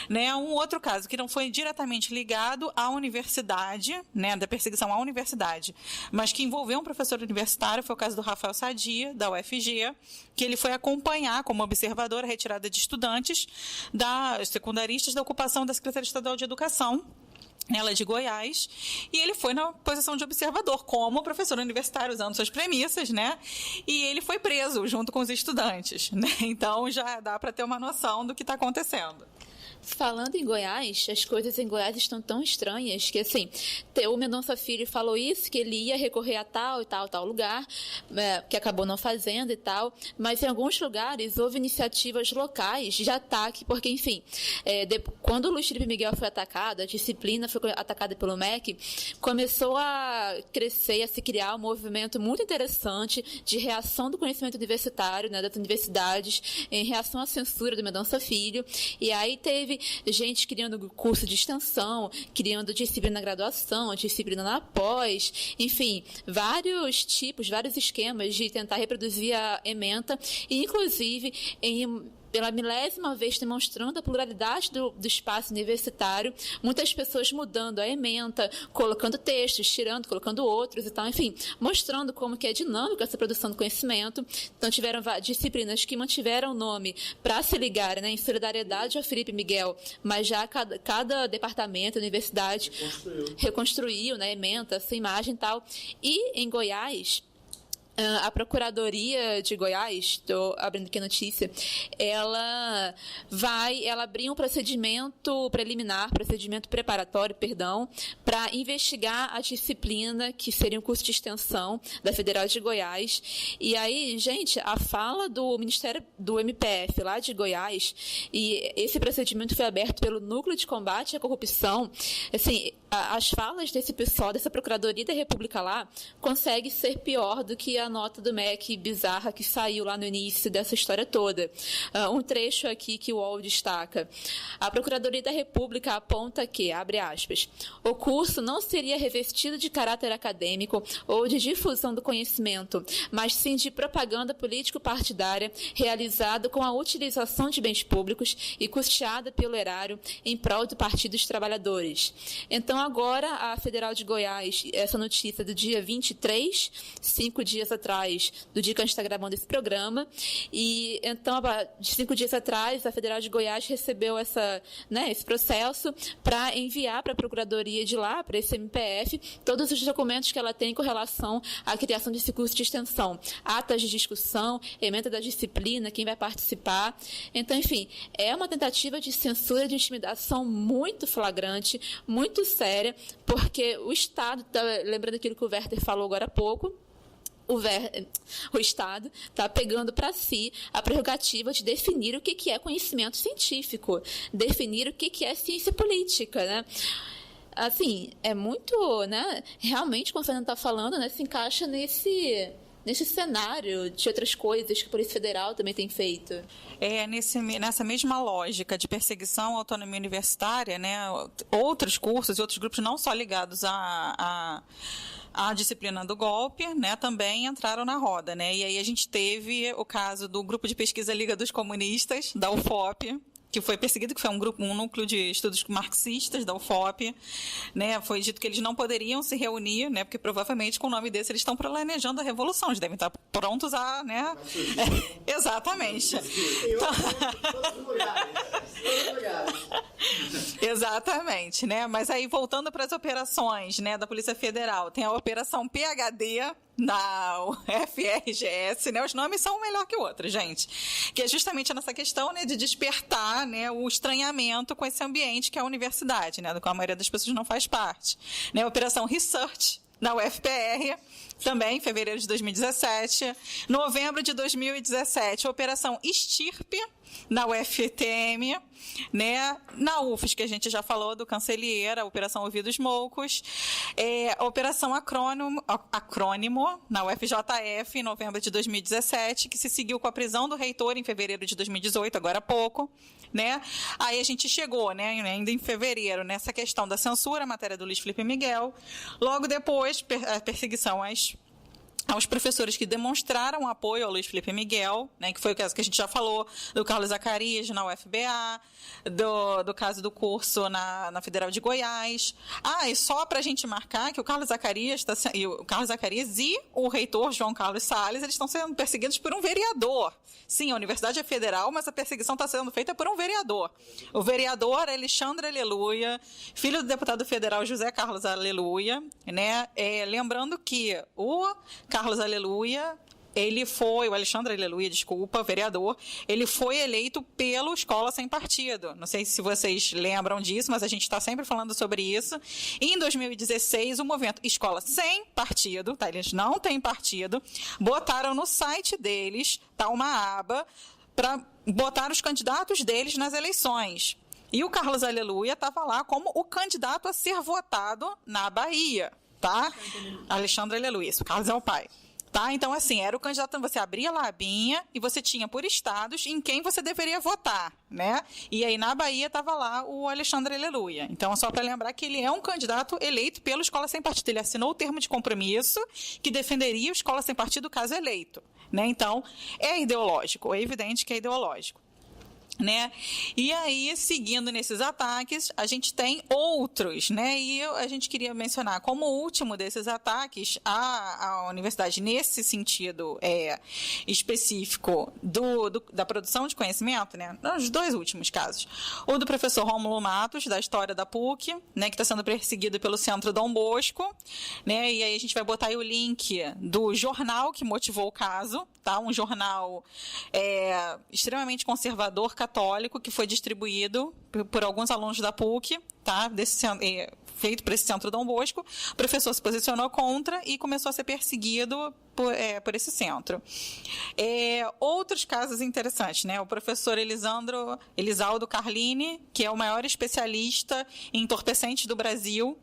S4: né? Um outro caso que não foi diretamente ligado à universidade, né? Da perseguição à universidade, mas que envolveu um professor universitário, foi o caso do Rafael Sadia, da UFG, que ele foi acompanhar como observador a retirada de estudantes secundaristas da ocupação da Secretaria Estadual de Educação, ela de Goiás, e ele foi na posição de observador, como professor universitário, usando suas premissas, né? E ele foi preso junto com os estudantes, né? Então já dá para ter uma noção do que está acontecendo.
S1: Falando em Goiás, as coisas em Goiás estão tão estranhas que, assim, o Mendonça Filho falou isso, que ele ia recorrer a tal e tal lugar, que acabou não fazendo e tal, mas em alguns lugares houve iniciativas locais de ataque, porque, enfim, quando o Luiz Felipe Miguel foi atacado, a disciplina foi atacada pelo MEC, começou a crescer, a se criar um movimento muito interessante de reação do conhecimento universitário, né, das universidades, em reação à censura do Mendonça Filho, e aí teve gente criando curso de extensão, criando disciplina na graduação, disciplina na pós, enfim, vários tipos, vários esquemas de tentar reproduzir a ementa, e inclusive pela milésima vez demonstrando a pluralidade do espaço universitário, muitas pessoas mudando a ementa, colocando textos, tirando, colocando outros e tal, enfim, mostrando como que é dinâmica essa produção do conhecimento. Então, tiveram disciplinas que mantiveram o nome para se ligarem, né, em solidariedade ao Felipe Miguel, mas já cada departamento, universidade reconstruiu, né, ementa, essa imagem e tal. E, em Goiás, a Procuradoria de Goiás, estou abrindo aqui a notícia, ela abriu um procedimento preparatório, para investigar a disciplina, que seria um curso de extensão da Federal de Goiás. E aí, gente, a fala do Ministério do MPF lá de Goiás, e esse procedimento foi aberto pelo Núcleo de Combate à Corrupção, assim, as falas desse pessoal, dessa Procuradoria da República lá, consegue ser pior do que a nota do MEC bizarra que saiu lá no início dessa história toda. Um trecho aqui que o UOL destaca. A Procuradoria da República aponta que, abre aspas, o curso não seria revestido de caráter acadêmico ou de difusão do conhecimento, mas sim de propaganda político-partidária realizado com a utilização de bens públicos e custeada pelo erário em prol do Partido dos Trabalhadores. Então, agora, a Federal de Goiás, essa notícia do dia 23, 5 dias atrás do dia que a gente está gravando esse programa, e então, de 5 dias atrás, a Federal de Goiás recebeu esse processo para enviar para a Procuradoria de lá, para esse MPF, todos os documentos que ela tem com relação à criação desse curso de extensão, atas de discussão, ementa da disciplina, quem vai participar. Então, enfim, é uma tentativa de censura, de intimidação muito flagrante, muito séria, porque o Estado, lembrando aquilo que o Werther falou agora há pouco, o Estado está pegando para si a prerrogativa de definir o que é conhecimento científico, definir o que é ciência política, né? Assim, é muito, né? Realmente, como o Fernando está falando, né, se encaixa nesse cenário de outras coisas que a Polícia Federal também tem feito.
S4: Nessa mesma lógica de perseguição à autonomia universitária, né, outros cursos e outros grupos não só ligados a disciplina do golpe, né, também entraram na roda, né? E aí a gente teve o caso do Grupo de Pesquisa Liga dos Comunistas, da UFOP, que foi perseguido, que foi um núcleo de estudos marxistas da UFOP, né? Foi dito que eles não poderiam se reunir, né? Porque provavelmente com o nome desse eles estão planejando a revolução, eles devem estar prontos a, né? Exatamente. Exatamente, né? Mas aí, voltando para as operações, né, da Polícia Federal, tem a Operação PHD, da FRGS, né? Os nomes são um melhor que o outro, gente. Que é justamente nessa questão, né, de despertar, né, o estranhamento com esse ambiente que é a universidade, né, do qual a maioria das pessoas não faz parte. Né? A Operação Research, na UFPR, também em fevereiro de 2017. Novembro de 2017, Operação Estirpe, na UFTM, né? Na UFES, que a gente já falou, do Cancelheira, Operação Ouvidos Moucos. Operação Acrônimo, na UFJF, em novembro de 2017, que se seguiu com a prisão do reitor em fevereiro de 2018, agora há pouco. Né? Aí a gente chegou, né, ainda em fevereiro, nessa questão da censura, a matéria do Luiz Felipe Miguel. Logo depois, a perseguição aos professores que demonstraram apoio ao Luiz Felipe Miguel, né, que foi o caso que a gente já falou, do Carlos Zacarias na UFBA, do caso do curso na Federal de Goiás. E só para a gente marcar que o Carlos Zacarias e o reitor João Carlos Salles, eles estão sendo perseguidos por um vereador. Sim, a universidade é federal, mas a perseguição está sendo feita por um vereador. O vereador Alexandre Aleluia, filho do deputado federal José Carlos Aleluia, né? Lembrando que o Carlos Aleluia, o Alexandre Aleluia, desculpa, vereador, ele foi eleito pelo Escola Sem Partido. Não sei se vocês lembram disso, mas a gente está sempre falando sobre isso. E em 2016, o movimento Escola Sem Partido, tá? Eles não têm partido, botaram no site deles, tá, uma aba para botar os candidatos deles nas eleições. E o Carlos Aleluia estava lá como o candidato a ser votado na Bahia, tá? Alexandre Aleluia, isso, o Carlos é o pai. Tá? Então, assim, era o candidato, você abria a abinha e você tinha por estados em quem você deveria votar, né? E aí, na Bahia, estava lá o Alexandre Aleluia. Então, só para lembrar que ele é um candidato eleito pelo Escola Sem Partido. Ele assinou o termo de compromisso que defenderia o Escola Sem Partido caso eleito, né? Então, é ideológico, é evidente que é ideológico. Né? E aí, seguindo nesses ataques, a gente tem outros, né? E a gente queria mencionar como último desses ataques à universidade, nesse sentido específico da produção de conhecimento, né? Os dois últimos casos. O do professor Rômulo Matos, da História da PUC, né? Que está sendo perseguido pelo Centro Dom Bosco, né? E aí a gente vai botar aí o link do jornal que motivou o caso, tá? Um jornal extremamente conservador, católico, que foi distribuído por alguns alunos da PUC, tá? Feito por esse Centro Dom Bosco. O professor se posicionou contra e começou a ser perseguido por esse centro. Outros casos interessantes, né? O professor Elisaldo Carlini, que é o maior especialista em entorpecentes do Brasil,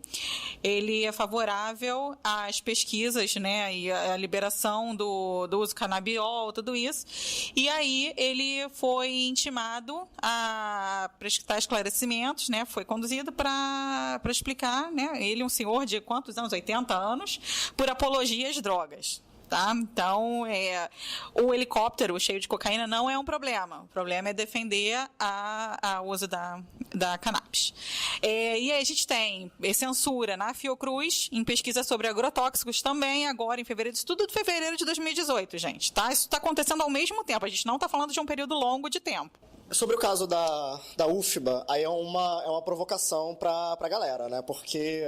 S4: ele é favorável às pesquisas, né? E à liberação do uso canabiol, tudo isso. E aí ele foi intimado a prestar esclarecimentos, né? Foi conduzido para explicar, né? Ele, um senhor de quantos anos? 80 anos, por apologia às drogas. Tá? Então, o helicóptero cheio de cocaína não é um problema. O problema é defender o uso da cannabis. E aí a gente tem censura na Fiocruz, em pesquisa sobre agrotóxicos também, agora em fevereiro, isso tudo de fevereiro de 2018, gente. Tá? Isso está acontecendo ao mesmo tempo, a gente não está falando de um período longo de tempo.
S5: Sobre o caso da UFBA, aí é uma provocação para a galera, né? Porque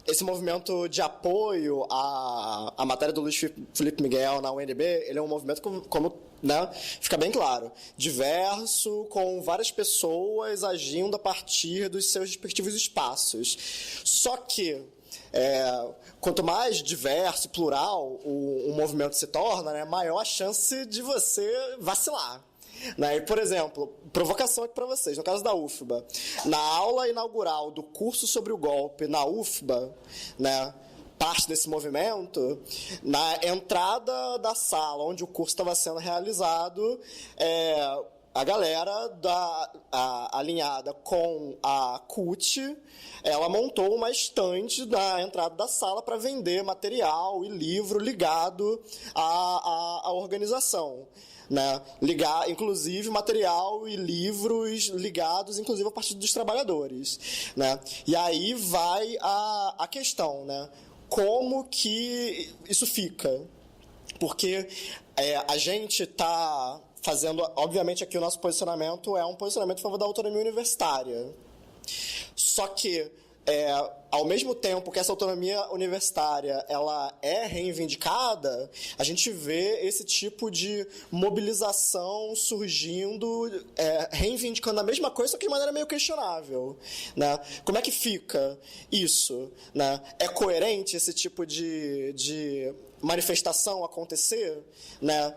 S5: esse movimento de apoio à matéria do Luiz Felipe Miguel na UNB, ele é um movimento, como né, fica bem claro, diverso, com várias pessoas agindo a partir dos seus respectivos espaços. Só que, quanto mais diverso e plural o movimento se torna, né, maior a chance de você vacilar. Né? E, por exemplo, provocação aqui para vocês, no caso da UFBA, na aula inaugural do curso sobre o golpe na UFBA, né, parte desse movimento, na entrada da sala onde o curso estava sendo realizado, a galera alinhada com a CUT, ela montou uma estande na entrada da sala para vender material e livro ligado à organização. Né? Inclusive material e livros ligados, inclusive, ao Partido dos Trabalhadores. Né? E aí vai a questão, né? Como que isso fica? Porque a gente está fazendo... Obviamente, aqui o nosso posicionamento é um posicionamento a favor da autonomia universitária. Só que ao mesmo tempo que essa autonomia universitária ela é reivindicada, a gente vê esse tipo de mobilização surgindo, reivindicando a mesma coisa, só que de maneira meio questionável, né? Como é que fica isso, né? É coerente esse tipo de manifestação acontecer, né?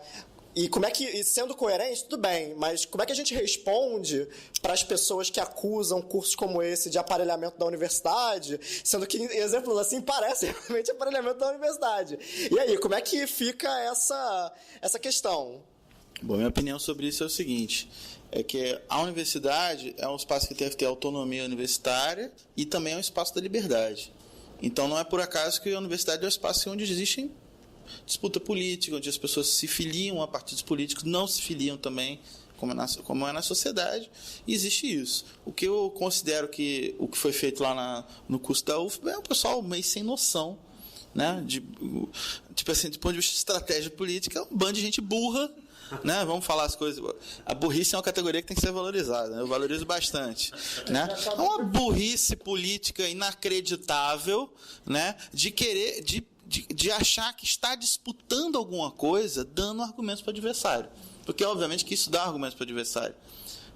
S5: E como é que, sendo coerente, tudo bem, mas como é que a gente responde para as pessoas que acusam cursos como esse de aparelhamento da universidade, sendo que exemplos assim parecem realmente aparelhamento da universidade? E aí, como é que fica essa questão?
S8: Bom, minha opinião sobre isso é o seguinte, é que a universidade é um espaço que deve ter autonomia universitária e também é um espaço da liberdade. Então não é por acaso que a universidade é um espaço onde existem disputa política, onde as pessoas se filiam a partidos políticos, não se filiam também, como é na sociedade, e existe isso. O que eu considero que o que foi feito lá no curso da UFBA é um pessoal meio sem noção, né? Tipo assim, do ponto de vista de estratégia política, é um bando de gente burra, né? Vamos falar as coisas. A burrice é uma categoria que tem que ser valorizada, né? Eu valorizo bastante, né? É uma burrice política inacreditável, né? De achar que está disputando alguma coisa dando argumentos para o adversário. Porque, obviamente, que isso dá argumentos para o adversário.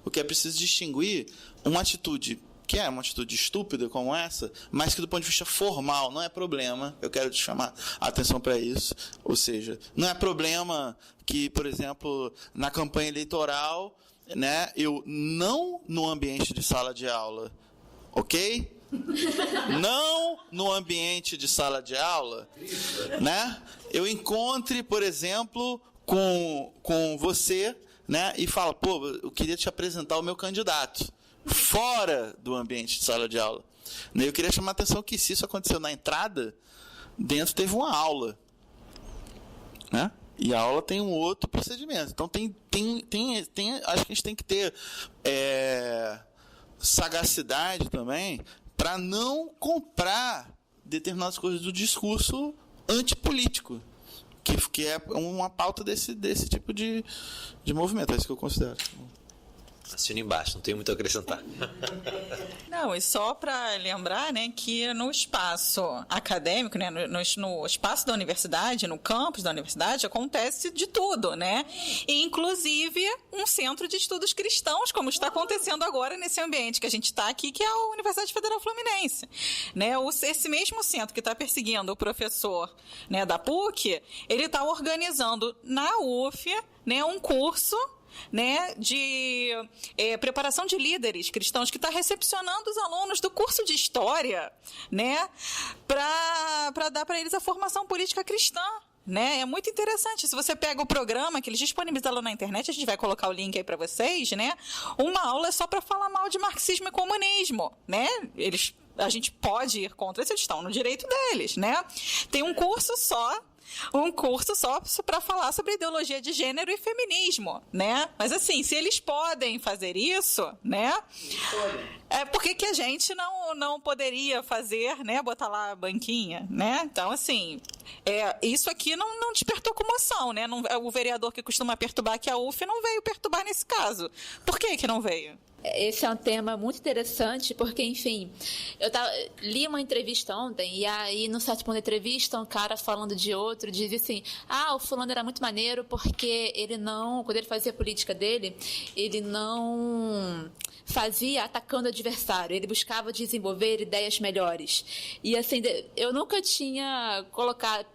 S8: O que é preciso distinguir uma atitude que é uma atitude estúpida como essa, mas que do ponto de vista formal não é problema. Eu quero te chamar a atenção para isso. Ou seja, não é problema que, por exemplo, na campanha eleitoral, né, eu não no ambiente de sala de aula, ok? Não no ambiente de sala de aula, né? Eu encontre, por exemplo, com você, né? E falo, pô, eu queria te apresentar o meu candidato fora do ambiente de sala de aula. Eu queria chamar a atenção que se isso aconteceu na entrada, dentro teve uma aula, né? E a aula tem um outro procedimento. Então acho que a gente tem que ter sagacidade também para não comprar determinadas coisas do discurso antipolítico, que é uma pauta desse tipo de movimento. É isso que eu considero.
S3: Assino embaixo, não tenho muito a acrescentar.
S4: Não, e só para lembrar, né, que no espaço acadêmico, né, no espaço da universidade, no campus da universidade, acontece de tudo, né? E, inclusive, um centro de estudos cristãos, como está acontecendo agora nesse ambiente que a gente está aqui, que é a Universidade Federal Fluminense. Né? Esse mesmo centro que está perseguindo o professor, né, da PUC, ele está organizando na UF, né, um curso, né, de preparação de líderes cristãos, que está recepcionando os alunos do curso de História, né, para dar para eles a formação política cristã. Né? É muito interessante. Se você pega o programa que eles disponibilizaram na internet, a gente vai colocar o link aí para vocês, né? Uma aula é só para falar mal de marxismo e comunismo, né? A gente pode ir contra, eles estão no direito deles, né? Tem um curso só para falar sobre ideologia de gênero e feminismo, né? Mas assim, se eles podem fazer isso, né? Por que a gente não poderia fazer, né? Botar lá a banquinha, né? Então, assim, isso aqui não despertou comoção, né? O vereador que costuma perturbar aqui a UF não veio perturbar nesse caso. Por que não veio?
S1: Esse é um tema muito interessante, porque, enfim, li uma entrevista ontem, e aí, num certo ponto da entrevista, um cara falando de outro, dizia assim, o fulano era muito maneiro porque quando ele fazia a política dele, ele não fazia atacando o adversário, ele buscava desenvolver ideias melhores. E, assim, eu nunca tinha colocado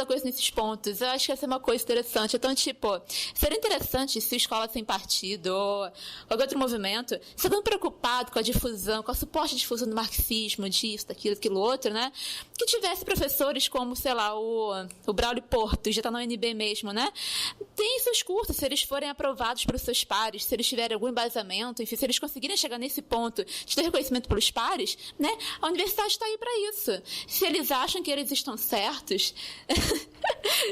S1: a coisa nesses pontos. Eu acho que essa é uma coisa interessante. Então, tipo, seria interessante se Escola Sem Partido ou qualquer outro movimento, se tão preocupado com a difusão, com a suposta difusão do marxismo, disso, daquilo, aquilo outro, né? Que tivesse professores como, sei lá, o Braulio Porto, já está na UNB mesmo, né? Tem seus cursos, se eles forem aprovados pelos seus pares, se eles tiverem algum embasamento, enfim, se eles conseguirem chegar nesse ponto de ter reconhecimento pelos pares, né? A universidade está aí para isso. Se eles acham que eles estão certos,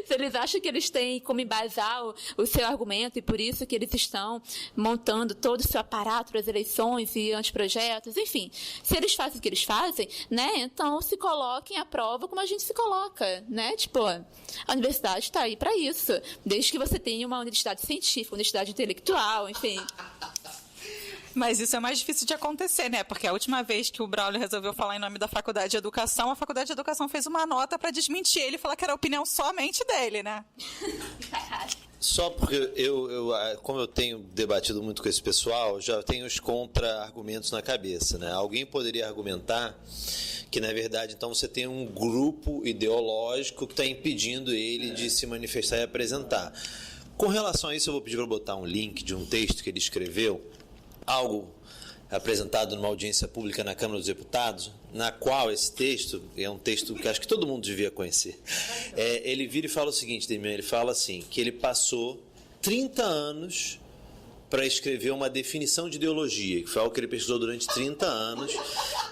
S1: se eles acham que eles têm como embasar o seu argumento e por isso que eles estão montando todo o seu aparato para as eleições e anteprojetos, enfim, se eles fazem o que eles fazem, né, então se coloquem à prova como a gente se coloca, né, tipo, a universidade está aí para isso, desde que você tenha uma universidade científica, uma universidade intelectual, enfim.
S4: Mas isso é mais difícil de acontecer, né? Porque a última vez que o Braulio resolveu falar em nome da Faculdade de Educação, a Faculdade de Educação fez uma nota para desmentir ele e falar que era a opinião somente dele, né?
S3: Só porque como eu tenho debatido muito com esse pessoal, já tenho os contra-argumentos na cabeça, né? Alguém poderia argumentar que, na verdade, então você tem um grupo ideológico que está impedindo ele de se manifestar e apresentar. Com relação a isso, eu vou pedir para botar um link de um texto que ele escreveu, algo apresentado numa audiência pública na Câmara dos Deputados, na qual esse texto, é um texto que acho que todo mundo devia conhecer, ele vira e fala o seguinte, Demian, ele fala assim, que ele passou 30 anos para escrever uma definição de ideologia, que foi algo que ele pesquisou durante 30 anos,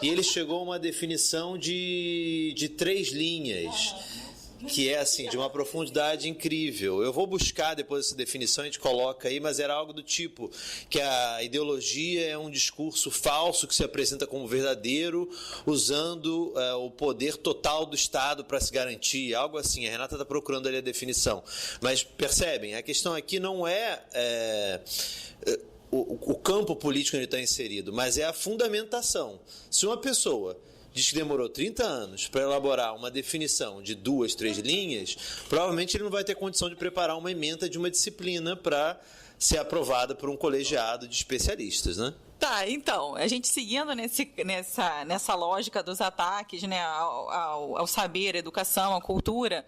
S3: e ele chegou a uma definição de 3 linhas, que é assim, de uma profundidade incrível. Eu vou buscar depois essa definição, a gente coloca aí, mas era algo do tipo que a ideologia é um discurso falso que se apresenta como verdadeiro, usando o poder total do Estado para se garantir, algo assim. A Renata está procurando ali a definição. Mas percebem, a questão aqui não é o campo político onde ele está inserido, mas é a fundamentação. Se uma pessoa diz que demorou 30 anos para elaborar uma definição de 2, 3 linhas, provavelmente ele não vai ter condição de preparar uma ementa de uma disciplina para ser aprovada por um colegiado de especialistas, né?
S4: Tá, então, a gente seguindo nessa lógica dos ataques, né, ao saber, à educação, à cultura,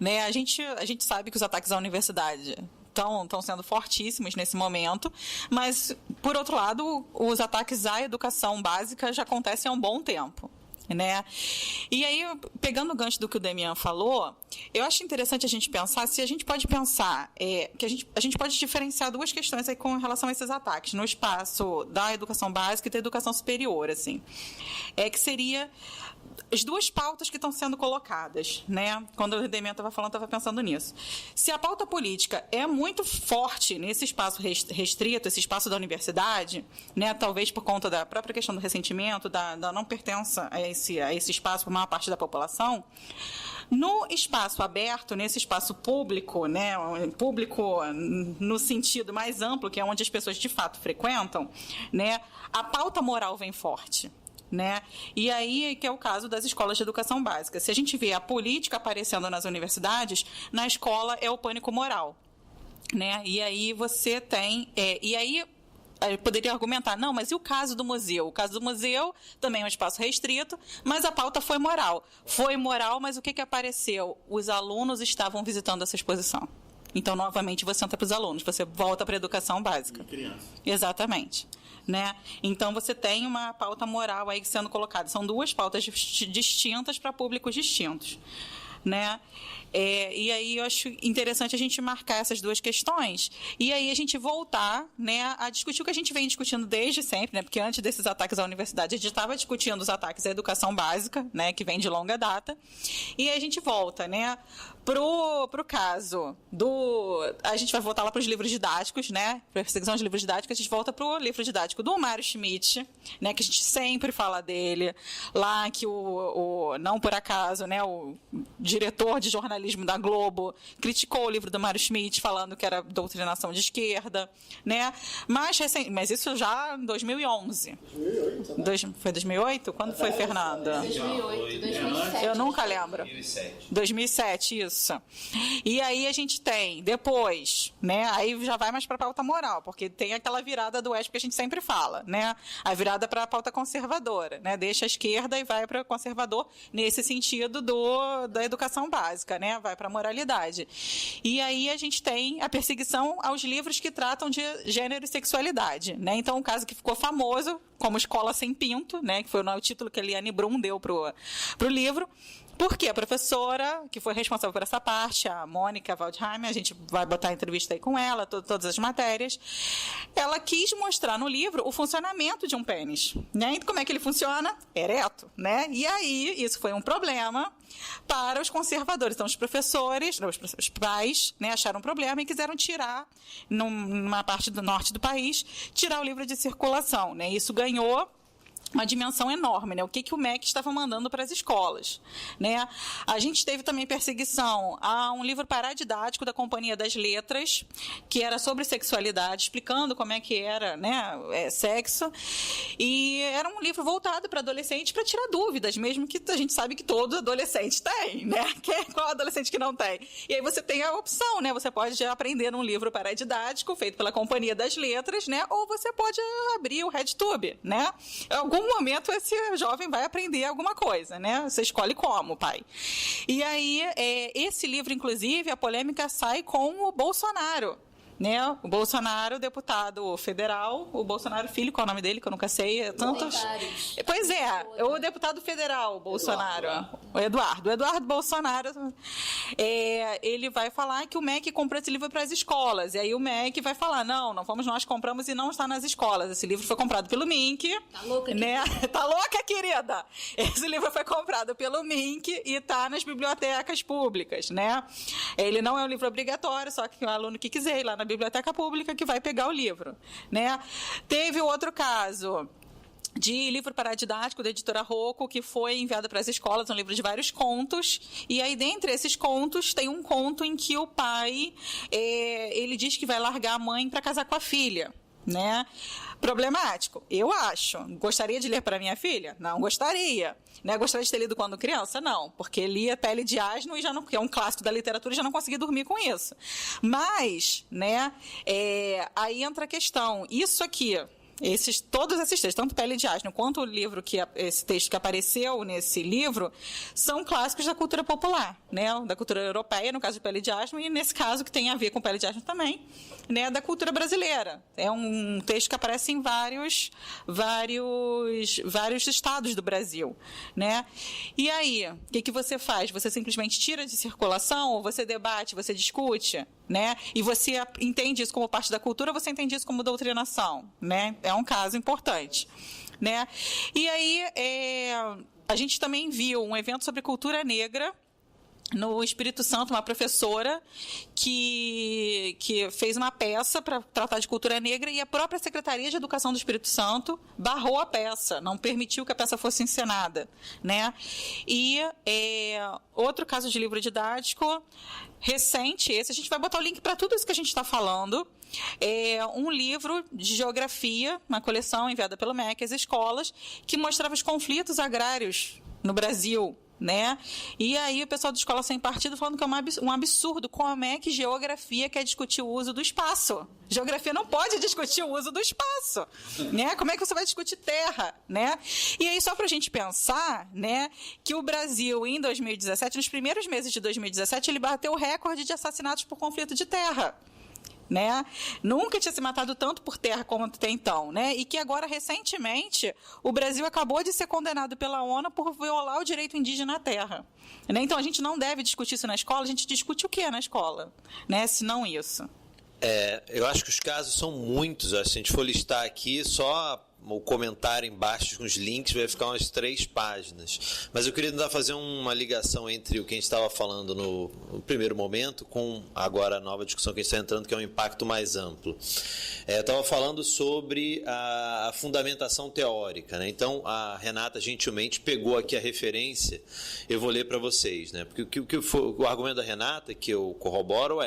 S4: né, a gente sabe que os ataques à universidade estão sendo fortíssimos nesse momento, mas, por outro lado, os ataques à educação básica já acontecem há um bom tempo. Né? E aí, pegando o gancho do que o Demian falou, eu acho interessante a gente pensar, se a gente pode pensar, que a gente pode diferenciar 2 questões aí com relação a esses ataques, no espaço da educação básica e da educação superior, assim, que seria as 2 pautas que estão sendo colocadas, né? Quando o Demian estava falando, estava pensando nisso. Se a pauta política é muito forte nesse espaço restrito, esse espaço da universidade, né? Talvez por conta da própria questão do ressentimento, da não pertença a esse espaço por maior parte da população, no espaço aberto, nesse espaço público, né? Público no sentido mais amplo, que é onde as pessoas de fato frequentam, né? A pauta moral vem forte. Né? E aí que é o caso das escolas de educação básica. Se a gente vê a política aparecendo nas universidades, na escola é o pânico moral. Né? E aí você tem... e aí eu poderia argumentar, não, mas e o caso do museu? O caso do museu também é um espaço restrito, mas a pauta foi moral. Foi moral, mas o que apareceu? Os alunos estavam visitando essa exposição. Então, novamente, você entra para os alunos, você volta para a educação básica.
S2: Criança.
S4: Exatamente. Né? Então, você tem uma pauta moral aí sendo colocada. São 2 pautas distintas para públicos distintos. Né? E aí eu acho interessante a gente marcar essas 2 questões e aí a gente voltar, né, a discutir o que a gente vem discutindo desde sempre, né, porque antes desses ataques à universidade a gente estava discutindo os ataques à educação básica, né, que vem de longa data, e aí a gente volta, né, pro caso a gente vai voltar lá para os livros didáticos, né, para a perseguição de livros didáticos, a gente volta para o livro didático do Mário Schmidt, né, que a gente sempre fala dele, lá que não por acaso, né, o diretor de jornalismo da Globo criticou o livro do Mário Schmidt, falando que era doutrinação de esquerda, né? Mas isso já em 2011. 2008, foi 2008? Quando foi, Fernanda?
S1: 2008, 2007.
S4: Eu nunca lembro. 2007, isso. E aí a gente tem, depois, né? Aí já vai mais para a pauta moral, porque tem aquela virada do oeste que a gente sempre fala, né? A virada para a pauta conservadora, né? Deixa a esquerda e vai para o conservador nesse sentido da educação básica, né? Vai para a moralidade. E aí a gente tem a perseguição aos livros que tratam de gênero e sexualidade, né? Então, um caso que ficou famoso, como Escola Sem Pinto, né? Que foi o título que a Eliane Brum deu pro livro. Porque a professora que foi responsável por essa parte, a Mônica Waldheim, a gente vai botar a entrevista aí com ela, todas as matérias, ela quis mostrar no livro o funcionamento de um pênis, né? E como é que ele funciona? Ereto, né? E aí, isso foi um problema para os conservadores. Então, os professores, os pais, né, acharam um problema e quiseram tirar, numa parte do norte do país, tirar o livro de circulação, né? Isso ganhou uma dimensão enorme, né? O que o MEC estava mandando para as escolas, né? A gente teve também perseguição a um livro paradidático da Companhia das Letras, que era sobre sexualidade, explicando como é que era, né, sexo, e era um livro voltado para adolescente, para tirar dúvidas, mesmo que a gente sabe que todo adolescente tem, né? Qual adolescente que não tem? E aí você tem a opção, né? Você pode aprender um livro paradidático feito pela Companhia das Letras, né? Ou você pode abrir o RedTube, né? Algum momento esse jovem vai aprender alguma coisa, né? Você escolhe como, pai. E aí, esse livro, inclusive, a polêmica sai com o Bolsonaro, né? O Bolsonaro, deputado federal, o Bolsonaro filho, qual é o nome dele, que eu nunca sei, tantos... Pois é, o deputado federal, Bolsonaro, o Eduardo Bolsonaro, ele vai falar que o MEC comprou esse livro para as escolas, e aí o MEC vai falar, não fomos nós compramos e não está nas escolas, esse livro foi comprado pelo MINC,
S1: tá louca,
S4: né? Tá louca, querida? Esse livro foi comprado pelo MINC e está nas bibliotecas públicas, né? Ele não é um livro obrigatório, só que o aluno que quiser ir lá na biblioteca pública que vai pegar o livro, né? Teve outro caso de livro paradidático da editora Rocco, que foi enviado para as escolas, um livro de vários contos, e aí dentre esses contos tem um conto em que o pai, ele diz que vai largar a mãe para casar com a filha, né? Problemático, eu acho. Gostaria de ler para minha filha? Não gostaria. Né? Gostaria de ter lido quando criança? Não, porque lia Pele de Asno e já não, que é um clássico da literatura, e já não consegui dormir com isso. Mas, né, aí entra a questão, isso aqui, todos esses textos, tanto Pele de Asno quanto o livro esse texto que apareceu nesse livro, são clássicos da cultura popular, né? Da cultura europeia, no caso de Pele de Asno, e nesse caso, que tem a ver com Pele de Asno também, né? Da cultura brasileira. É um texto que aparece em vários estados do Brasil, né? E aí, o que você faz? Você simplesmente tira de circulação, ou você debate, você discute, né? E você entende isso como parte da cultura, ou você entende isso como doutrinação, né? É um caso importante, né? E aí, a gente também viu um evento sobre cultura negra no Espírito Santo, uma professora que fez uma peça para tratar de cultura negra, e a própria Secretaria de Educação do Espírito Santo barrou a peça, não permitiu que a peça fosse encenada, né? E outro caso de livro didático recente, esse a gente vai botar o link para tudo isso que a gente está falando, um livro de geografia, uma coleção enviada pelo MEC às escolas, que mostrava os conflitos agrários no Brasil, né? E aí o pessoal da Escola Sem Partido falando que é um absurdo, como é que geografia quer discutir o uso do espaço? Geografia não pode discutir o uso do espaço, né? Como é que você vai discutir terra, né? E aí, só para a gente pensar, né, que o Brasil, em 2017, nos primeiros meses de 2017, ele bateu o recorde de assassinatos por conflito de terra, né? Nunca tinha se matado tanto por terra como tem então, né? E que agora, recentemente, o Brasil acabou de ser condenado pela ONU por violar o direito indígena à terra, né? Então, a gente não deve discutir isso na escola, a gente discute o que na escola, né? Se não isso.
S3: Eu acho que os casos são muitos. Se a gente for listar aqui, só o comentário embaixo com os links vai ficar umas 3 páginas. Mas eu queria tentar fazer uma ligação entre o que a gente estava falando no primeiro momento com agora a nova discussão que a gente está entrando, que é um impacto mais amplo. Eu estava falando sobre a fundamentação teórica, né? Então, a Renata gentilmente pegou aqui a referência, eu vou ler para vocês, né? Porque o argumento da Renata, que eu corroboro,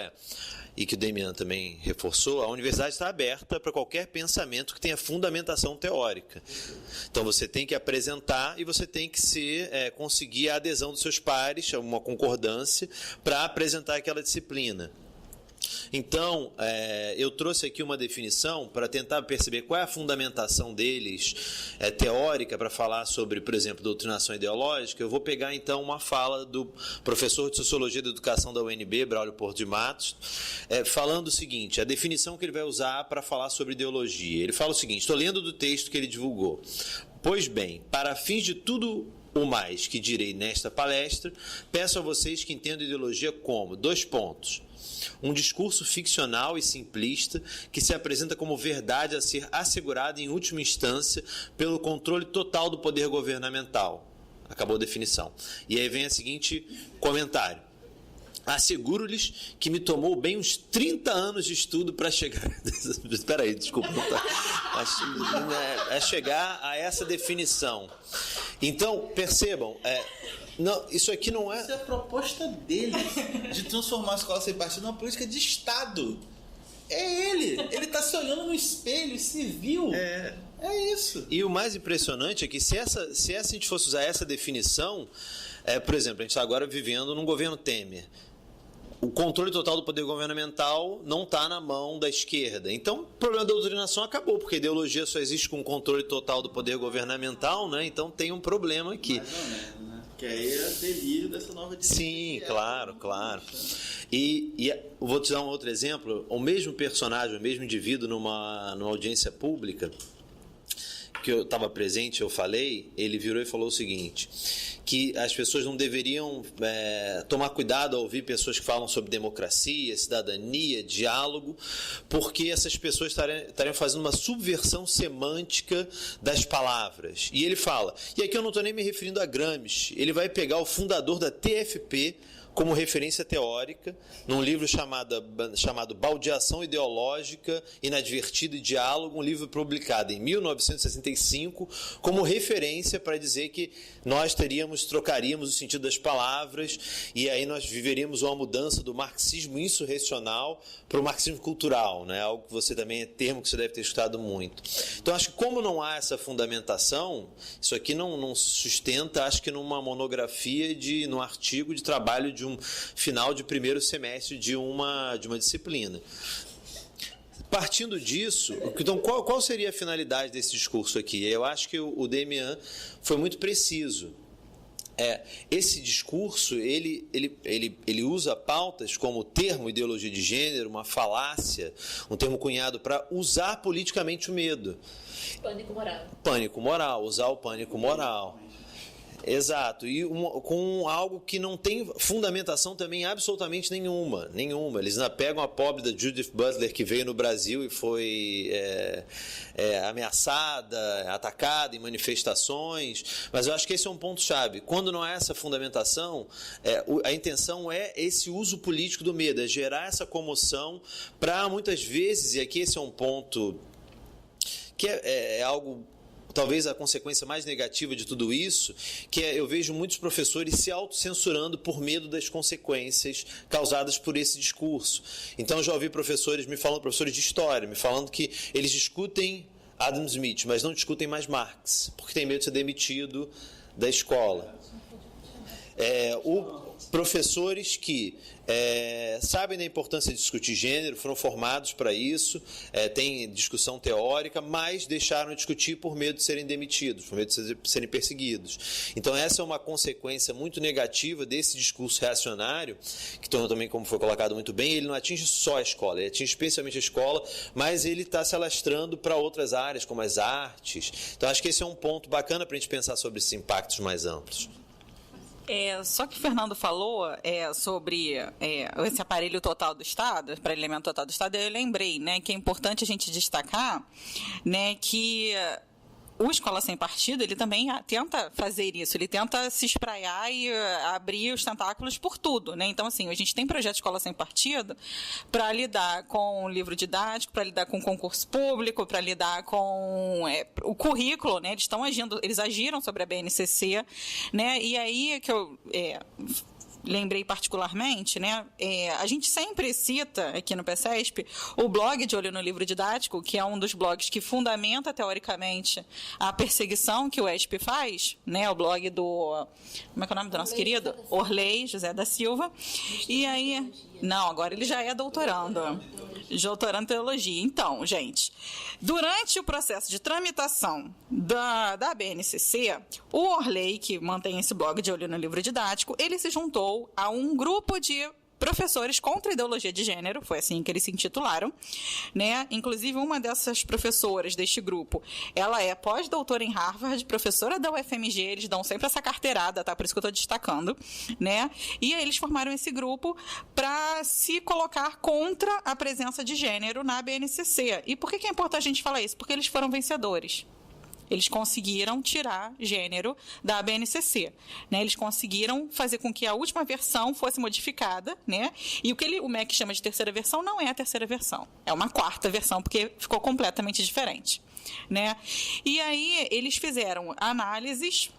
S3: e que o Demian também reforçou, a universidade está aberta para qualquer pensamento que tenha fundamentação teórica. Então, você tem que apresentar e você tem que conseguir a adesão dos seus pares, uma concordância, para apresentar aquela disciplina. Então, eu trouxe aqui uma definição para tentar perceber qual é a fundamentação deles teórica para falar sobre, por exemplo, doutrinação ideológica. Eu vou pegar, então, uma fala do professor de Sociologia da Educação da UNB, Braulio Porto de Matos, falando o seguinte, a definição que ele vai usar para falar sobre ideologia. Ele fala o seguinte, estou lendo do texto que ele divulgou. Pois bem, para fins de tudo o mais que direi nesta palestra, peço a vocês que entendam ideologia como, 2 pontos, um discurso ficcional e simplista que se apresenta como verdade a ser assegurada em última instância pelo controle total do poder governamental. Acabou a definição. E aí vem o seguinte comentário. Asseguro-lhes que me tomou bem uns 30 anos de estudo para chegar... Espera aí, desculpa. É chegar a essa definição. Então, percebam, não, isso aqui não é...
S8: Isso é a proposta dele, de transformar a escola sem partido numa política de Estado. É ele está se olhando no espelho e se viu. É isso.
S3: E o mais impressionante é que se a gente fosse usar essa definição, por exemplo, a gente está agora vivendo num governo Temer. O controle total do poder governamental não está na mão da esquerda. Então, o problema da doutrinação acabou, porque a ideologia só existe com o controle total do poder governamental, né? Então tem um problema aqui.
S8: Mais ou menos, né? Que aí é delírio dessa nova
S3: Sim, claro. E vou te dar um outro exemplo. O mesmo personagem, o mesmo indivíduo numa audiência pública, que eu estava presente, eu falei, ele virou e falou o seguinte, que as pessoas não deveriam tomar cuidado ao ouvir pessoas que falam sobre democracia, cidadania, diálogo, porque essas pessoas estariam fazendo uma subversão semântica das palavras. E ele fala, e aqui eu não estou nem me referindo a Gramsci, ele vai pegar o fundador da TFP como referência teórica, num livro chamado Baldeação Ideológica, Inadvertida e Diálogo, um livro publicado em 1965, como referência para dizer que nós trocaríamos o sentido das palavras, e aí nós viveríamos uma mudança do marxismo insurrecional para o marxismo cultural, né? Algo que você também termo que você deve ter escutado muito. Então, acho que como não há essa fundamentação, isso aqui não sustenta, acho que numa monografia, num artigo de trabalho de um final de primeiro semestre de uma disciplina. Partindo disso, então qual seria a finalidade desse discurso aqui? Eu acho que o Demian foi muito preciso. Esse discurso, ele usa pautas como termo ideologia de gênero, uma falácia, um termo cunhado para usar politicamente o medo. Pânico moral, usar o pânico moral. Exato, e com algo que não tem fundamentação também absolutamente nenhuma. Eles pegam a pobre da Judith Butler, que veio no Brasil e foi ameaçada, atacada em manifestações, mas eu acho que esse é um ponto-chave. Quando não há essa fundamentação, a intenção é esse uso político do medo, é gerar essa comoção para muitas vezes, e aqui esse é um ponto que é algo... Talvez a consequência mais negativa de tudo isso, que eu vejo muitos professores se autocensurando por medo das consequências causadas por esse discurso. Então, já ouvi professores de história, me falando que eles discutem Adam Smith, mas não discutem mais Marx, porque tem medo de ser demitido da escola. Professores que sabem da importância de discutir gênero, foram formados para isso, têm discussão teórica, mas deixaram de discutir por medo de serem demitidos, por medo de serem perseguidos. Então, essa é uma consequência muito negativa desse discurso reacionário, que também, como foi colocado muito bem, ele não atinge só a escola, ele atinge especialmente a escola, mas ele está se alastrando para outras áreas, como as artes. Então, acho que esse é um ponto bacana para a gente pensar sobre esses impactos mais amplos.
S4: Só que o Fernando falou sobre esse aparelho total do Estado, aparelhamento total do Estado, eu lembrei, né, que é importante a gente destacar, né, que o Escola Sem Partido, ele também tenta fazer isso, ele tenta se espraiar e abrir os tentáculos por tudo, né? Então, assim, a gente tem projeto Escola Sem Partido para lidar com o livro didático, para lidar com o concurso público, para lidar com o currículo, né? Eles agiram sobre a BNCC, né? E aí que eu lembrei particularmente, né? A gente sempre cita aqui no PCESP o blog de Olho no Livro Didático, que é um dos blogs que fundamenta teoricamente a perseguição que o ESP faz, né? O blog do... Como é que é o nome do nosso querido? Orley José da Silva. E aí... Não, agora ele já é doutorando em teologia. Então, gente, durante o processo de tramitação da BNCC, o Orley, que mantém esse blog de Olho no Livro Didático, ele se juntou a um grupo de professores contra a ideologia de gênero, foi assim que eles se intitularam, né? Inclusive, uma dessas professoras deste grupo, ela é pós-doutora em Harvard, professora da UFMG, eles dão sempre essa carteirada, tá? Por isso que eu estou destacando, né? E aí eles formaram esse grupo para se colocar contra a presença de gênero na BNCC. E por que é importante a gente falar isso? Porque eles foram vencedores. eles conseguiram tirar gênero da BNCC, né? Eles conseguiram fazer com que a última versão fosse modificada, né? E o que o MEC chama de terceira versão não é a terceira versão, é uma quarta versão, porque ficou completamente diferente, né? E aí eles fizeram análises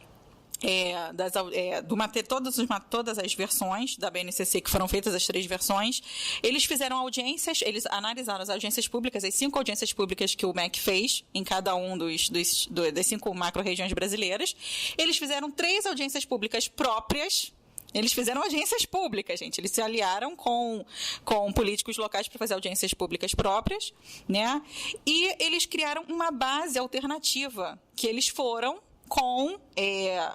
S4: todas as versões da BNCC que foram feitas, as 3 versões. Eles fizeram audiências, eles analisaram as audiências públicas, as 5 audiências públicas que o MEC fez em cada um das 5 macro-regiões brasileiras. Eles fizeram 3 audiências públicas próprias. Eles fizeram audiências públicas, gente. Eles se aliaram com políticos locais para fazer audiências públicas próprias, né? E eles criaram uma base alternativa, que eles foram com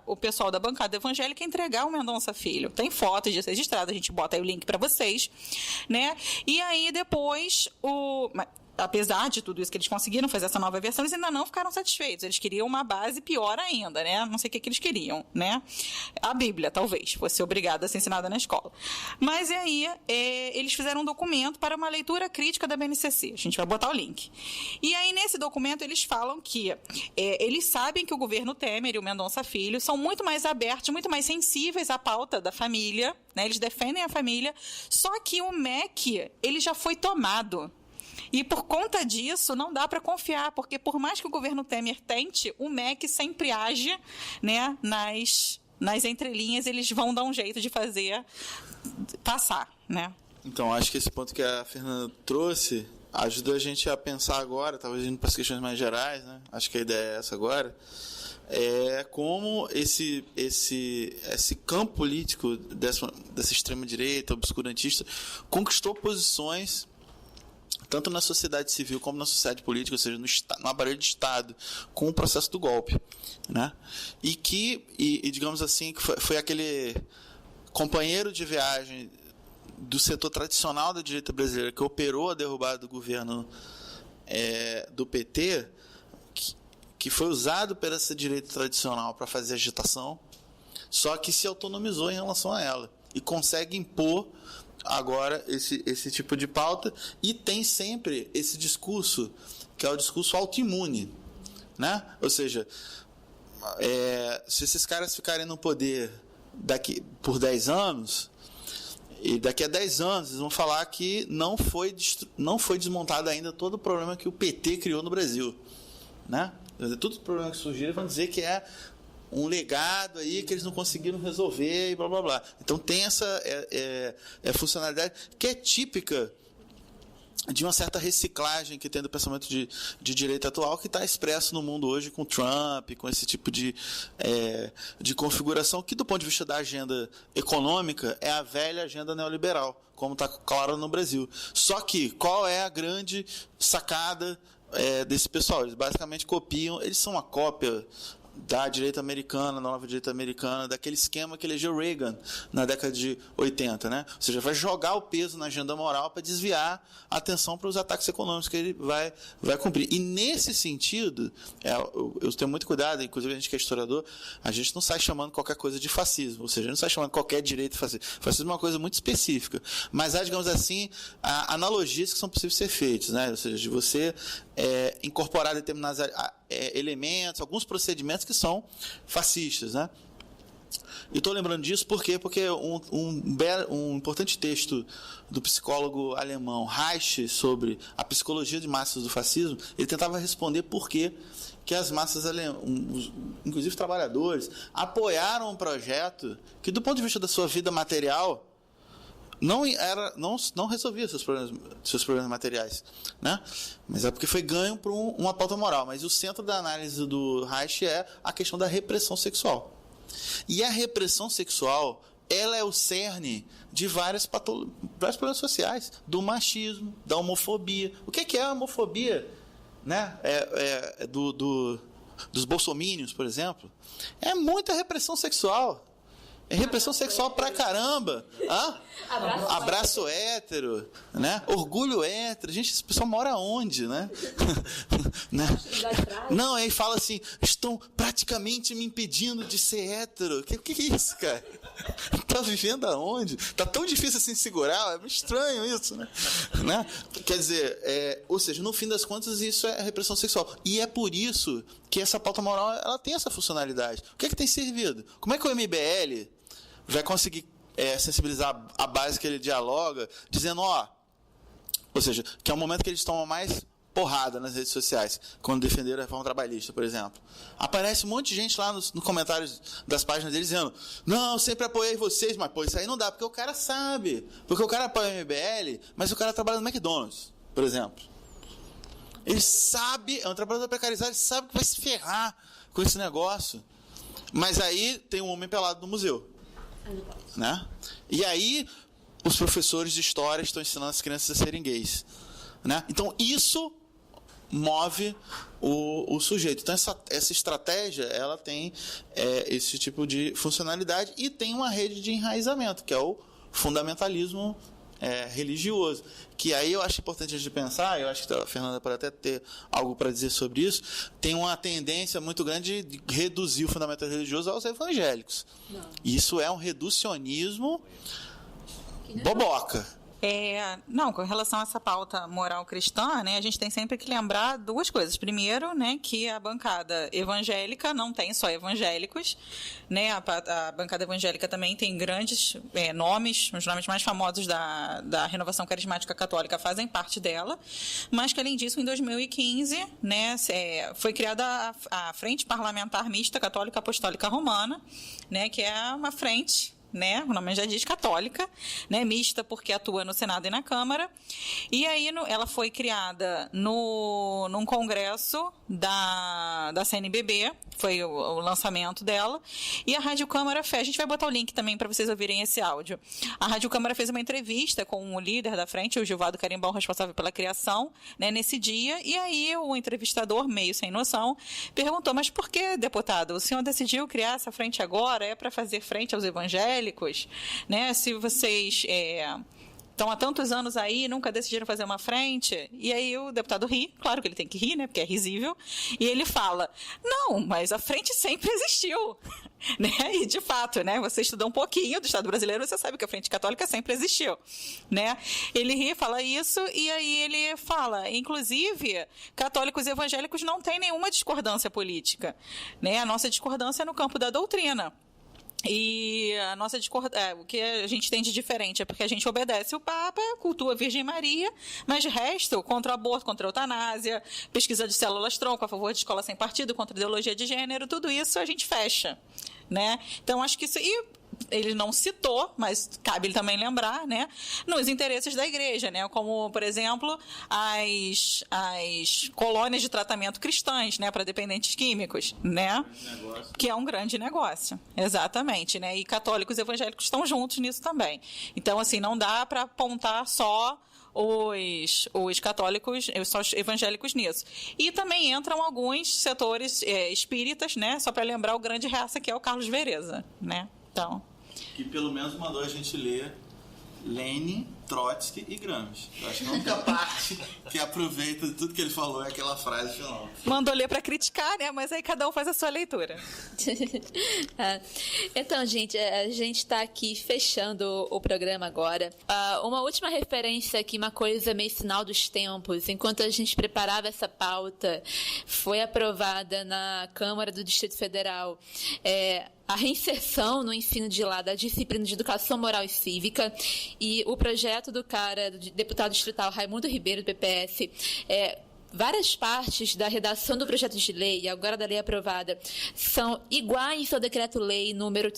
S4: o pessoal da bancada evangélica entregar o Mendonça Filho. Tem fotos disso registrado, a gente bota aí o link para vocês, né? E aí depois apesar de tudo isso que eles conseguiram fazer essa nova versão, eles ainda não ficaram satisfeitos. Eles queriam uma base pior ainda, né? Não sei o que eles queriam, né? A Bíblia, talvez, fosse obrigada a ser ensinada na escola. Mas aí, eles fizeram um documento para uma leitura crítica da BNCC. A gente vai botar o link. E aí, nesse documento, eles falam que eles sabem que o governo Temer e o Mendonça Filho são muito mais abertos, muito mais sensíveis à pauta da família, né? Eles defendem a família, só que o MEC, ele já foi tomado. E por conta disso, não dá para confiar, porque por mais que o governo Temer tente, o MEC sempre age, né, nas entrelinhas, eles vão dar um jeito de fazer passar, né?
S8: Então, acho que esse ponto que a Fernanda trouxe ajuda a gente a pensar agora, talvez indo para as questões mais gerais, né? Acho que a ideia é essa agora. Como esse campo político dessa extrema-direita, obscurantista, conquistou posições tanto na sociedade civil como na sociedade política, ou seja, no aparelho de Estado, com o processo do golpe, né? E digamos assim, que foi aquele companheiro de viagem do setor tradicional da direita brasileira que operou a derrubada do governo do PT, que foi usado por essa direita tradicional para fazer agitação, só que se autonomizou em relação a ela e consegue impor agora esse tipo de pauta, e tem sempre esse discurso que é o discurso autoimune, né? Ou seja, se esses caras ficarem no poder por 10 anos, e daqui a 10 anos eles vão falar que não foi desmontado ainda todo o problema que o PT criou no Brasil, né? Todos os problemas que surgiram vão dizer que é um legado aí que eles não conseguiram resolver e blá blá blá. Então tem essa funcionalidade que é típica de uma certa reciclagem que tem do pensamento de direita atual, que está expresso no mundo hoje com Trump, com esse tipo de configuração, que do ponto de vista da agenda econômica é a velha agenda neoliberal, como está claro no Brasil. Só que qual é a grande sacada desse pessoal? Eles basicamente copiam, eles são uma cópia da direita americana, da nova direita americana, daquele esquema que elegeu Reagan na década de 80, né? Ou seja, vai jogar o peso na agenda moral para desviar a atenção para os ataques econômicos que ele vai cumprir. E nesse sentido, eu tenho muito cuidado, inclusive a gente que é historiador, a gente não sai chamando qualquer coisa de fascismo, ou seja, não sai chamando qualquer direita de fascismo. Fascismo é uma coisa muito específica, mas há, digamos assim, analogias que são possíveis de ser feitas, né? Ou seja, de você incorporar determinados elementos, alguns procedimentos que são fascistas, né? E estou lembrando disso porque um importante texto do psicólogo alemão Reich sobre a psicologia de massas do fascismo, ele tentava responder por que as massas alemãs, inclusive trabalhadores, apoiaram um projeto que, do ponto de vista da sua vida material, não resolvia seus problemas materiais, né? Mas é porque foi ganho por uma pauta moral. Mas o centro da análise do Reich é a questão da repressão sexual. E a repressão sexual, ela é o cerne de vários problemas sociais, do machismo, da homofobia. O que é a homofobia, né? Dos bolsomínios, por exemplo? É muita repressão sexual. É repressão sexual pra caramba. Abraço hétero, né? Orgulho hétero. Gente, esse pessoal mora onde, né? Não, aí fala assim, estão praticamente me impedindo de ser hétero. O que é isso, cara? Tá vivendo aonde? Tá tão difícil assim segurar, é estranho isso, né? Quer dizer, ou seja, no fim das contas, isso é repressão sexual. E é por isso que essa pauta moral ela tem essa funcionalidade. O que é que tem servido? Como é que o MBL vai conseguir sensibilizar a base que ele dialoga, dizendo, ou seja, que é o momento que eles tomam mais porrada nas redes sociais, quando defenderam a reforma trabalhista, por exemplo. Aparece um monte de gente lá nos comentários das páginas deles dizendo, não, eu sempre apoiei vocês, mas pô, isso aí não dá, porque o cara sabe, porque o cara apoia o MBL, mas o cara trabalha no McDonald's, por exemplo. Ele sabe, é um trabalhador precarizado, ele sabe que vai se ferrar com esse negócio. Mas aí tem um homem pelado no museu. Né? E aí os professores de história estão ensinando as crianças a serem gays. Né? Então isso move o sujeito. Então essa estratégia ela tem esse tipo de funcionalidade e tem uma rede de enraizamento, que é o fundamentalismo religioso. Que aí eu acho importante a gente pensar, eu acho que a Fernanda pode até ter algo para dizer sobre isso, tem uma tendência muito grande de reduzir o fundamentalismo religioso aos evangélicos. Não. Isso é um reducionismo boboca.
S4: Não, com relação a essa pauta moral cristã, né, a gente tem sempre que lembrar duas coisas. Primeiro, né, que a bancada evangélica não tem só evangélicos, né, a bancada evangélica também tem grandes nomes, os nomes mais famosos da Renovação Carismática Católica fazem parte dela, mas que, além disso, em 2015, né, foi criada a Frente Parlamentar Mista Católica Apostólica Romana, né, que é uma frente, né, o nome já diz católica, né, mista porque atua no Senado e na Câmara, e aí ela foi criada num congresso da CNBB, foi o lançamento dela, e a Rádio Câmara fez, a gente vai botar o link também para vocês ouvirem esse áudio, a Rádio Câmara fez uma entrevista com o líder da frente, o Gilvaldo Carimbão, responsável pela criação, né, nesse dia, e aí o entrevistador, meio sem noção, perguntou, mas por que, deputado, o senhor decidiu criar essa frente agora, é para fazer frente aos evangélicos, né? Se vocês estão há tantos anos aí, nunca decidiram fazer uma frente, e aí o deputado ri, claro que ele tem que rir, né? Porque é risível, e ele fala, não, mas a frente sempre existiu, né? E de fato, né? Você estudou um pouquinho do Estado brasileiro, você sabe que a Frente Católica sempre existiu, né? Ele ri, fala isso, e aí ele fala, inclusive, católicos e evangélicos não têm nenhuma discordância política, né? A nossa discordância é no campo da doutrina. E a nossa o que a gente tem de diferente é porque a gente obedece o Papa, cultua a Virgem Maria, mas de resto, contra o aborto, contra a eutanásia, pesquisa de células-tronco, a favor de escola sem partido, contra a ideologia de gênero, tudo isso a gente fecha, né? Então, acho que isso... ele não citou, mas cabe ele também lembrar, né, nos interesses da igreja, né, como, por exemplo, as colônias de tratamento cristãs, né, para dependentes químicos, né, que é um grande negócio, exatamente, né, e católicos e evangélicos estão juntos nisso também. Então, assim, não dá para apontar só os católicos, só os evangélicos nisso. E também entram alguns setores espíritas, né, só para lembrar o grande reaça que é o Carlos Vereza, né. Então,
S2: que pelo menos mandou a gente ler Lenin, Trotsky e Gramsci. Eu acho que a única parte que aproveita de tudo que ele falou é aquela frase final.
S4: Mandou ler para criticar, né? Mas aí cada um faz a sua leitura.
S1: Então, gente, a gente está aqui fechando o programa agora. Uma última referência aqui, uma coisa meio sinal dos tempos. Enquanto a gente preparava essa pauta, foi aprovada na Câmara do Distrito Federal a reinserção no ensino de lá da disciplina de Educação Moral e Cívica, e o projeto do deputado distrital Raimundo Ribeiro, do PPS, várias partes da redação do projeto de lei, agora da lei aprovada, são iguais ao decreto-lei número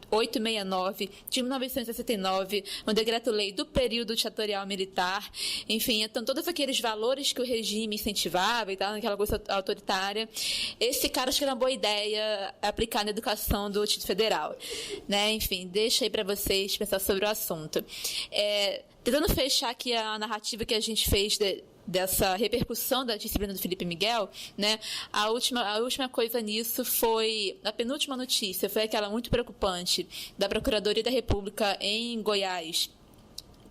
S1: 869 de 1969, um decreto-lei do período ditatorial militar. Enfim, então todos aqueles valores que o regime incentivava e tal, naquela coisa autoritária, esse cara acho que era uma boa ideia aplicar na educação do Distrito Federal, né? Enfim, deixa aí para vocês pensar sobre o assunto. Tentando fechar aqui a narrativa que a gente fez dessa repercussão da disciplina do Felipe Miguel, né? A última coisa nisso foi, a penúltima notícia, foi aquela muito preocupante da Procuradoria da República em Goiás,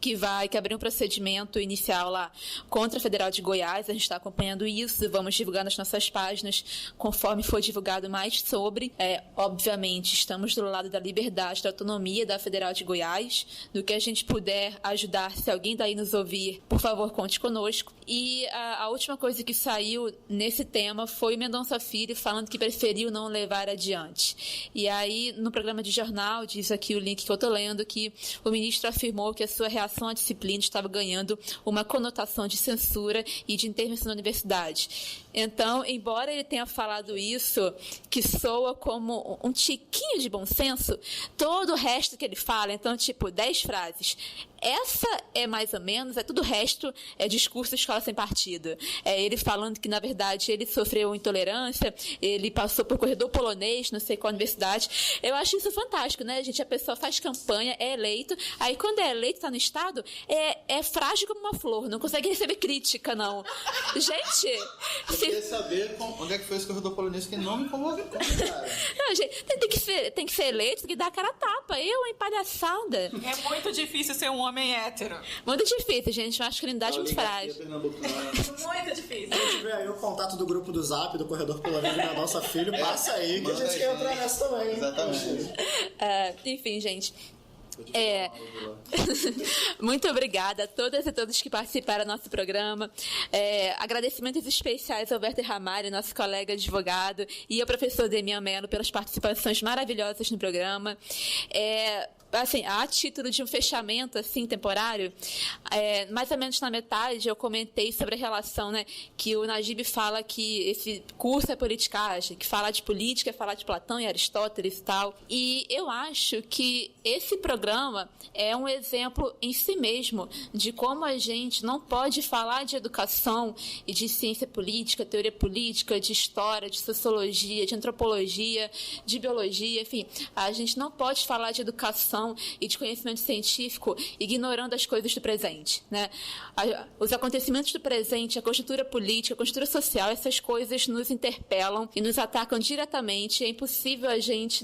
S1: que abriu um procedimento inicial lá contra a Federal de Goiás. A gente está acompanhando isso, vamos divulgar nas nossas páginas conforme for divulgado mais sobre. Obviamente, estamos do lado da liberdade, da autonomia da Federal de Goiás. Do que a gente puder ajudar, se alguém daí nos ouvir, por favor, conte conosco. E a última coisa que saiu nesse tema foi o Mendonça Filho falando que preferiu não levar adiante. E aí, no programa de jornal, diz aqui o link que eu estou lendo, que o ministro afirmou que a sua reação à disciplina estava ganhando uma conotação de censura e de intervenção na universidade. Então, embora ele tenha falado isso, que soa como um tiquinho de bom senso, todo o resto que ele fala, então, 10 frases. Essa é mais ou menos, tudo o resto é discurso de escola sem partido. É ele falando que, na verdade, ele sofreu intolerância, ele passou por corredor polonês, não sei qual universidade. Eu acho isso fantástico, né, gente? A pessoa faz campanha, é eleito, aí quando é eleito, está no Estado, é frágil como uma flor, não consegue receber crítica, não. Gente...
S8: Eu queria saber onde é que foi esse corredor polonês que não me convocaram.
S1: Não, gente, tem que ser eleito, tem que dar a cara a tapa. Hein, palhaçada.
S4: É muito difícil ser um homem hétero.
S1: Muito difícil, gente. Masculinidade muito frágil.
S4: Muito difícil.
S5: Se tiver aí o contato do grupo do Zap, do corredor polonês do Mendonça Filho, passa aí que a gente quer entrar nessa também.
S8: Exatamente.
S1: Enfim, gente. Muito obrigada a todas e todos que participaram do nosso programa. Agradecimentos especiais ao Werther Ramalho, nosso colega advogado, e ao professor Demian Mello pelas participações maravilhosas no programa. Assim, a título de um fechamento assim, temporário, mais ou menos na metade eu comentei sobre a relação, né, que o Najib fala que esse curso é politicagem, que falar de política é falar de Platão e Aristóteles e tal. E eu acho que esse programa é um exemplo em si mesmo de como a gente não pode falar de educação e de ciência política, teoria política, de história, de sociologia, de antropologia, de biologia, enfim, a gente não pode falar de educação e de conhecimento científico ignorando as coisas do presente, né? Os acontecimentos do presente, a conjuntura política, a conjuntura social, essas coisas nos interpelam e nos atacam diretamente. É impossível a gente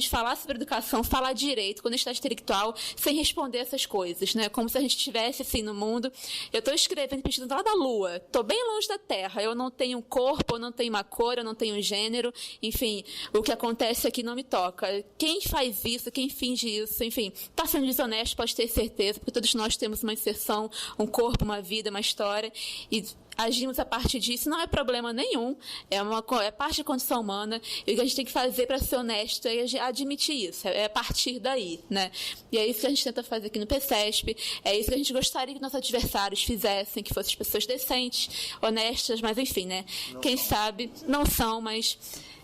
S1: falar sobre educação, falar direito, honestidade intelectual, sem responder essas coisas, né? Como se a gente estivesse assim no mundo. Eu estou escrevendo, pesquisando lá da Lua, estou bem longe da Terra, eu não tenho um corpo, eu não tenho uma cor, eu não tenho um gênero, enfim, o que acontece aqui não me toca. Quem faz isso, quem finge isso, enfim, está sendo desonesto, pode ter certeza, porque todos nós temos uma inserção, um corpo, uma vida, uma história, e agimos a partir disso, não é problema nenhum, é parte da condição humana, e o que a gente tem que fazer para ser honesto é admitir isso, é a partir daí, né? E é isso que a gente tenta fazer aqui no PCESP, é isso que a gente gostaria que nossos adversários fizessem, que fossem pessoas decentes, honestas, mas enfim, né? Quem sabe, não são, mas...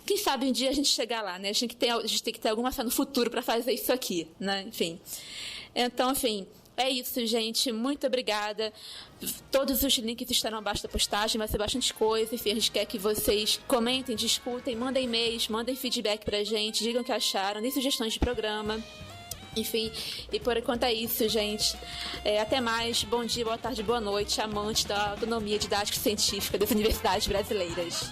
S1: Quem sabe um dia a gente chegar lá, né? A gente tem que ter alguma fé no futuro para fazer isso aqui, né? Enfim. Então, enfim, é isso, gente. Muito obrigada. Todos os links estarão abaixo da postagem, vai ser bastante coisa. Enfim, a gente quer que vocês comentem, discutem, mandem e-mails, mandem feedback pra gente, digam o que acharam, deem sugestões de programa. Enfim, e por enquanto é isso, gente. Até mais. Bom dia, boa tarde, boa noite, amante da autonomia didática e científica das universidades brasileiras.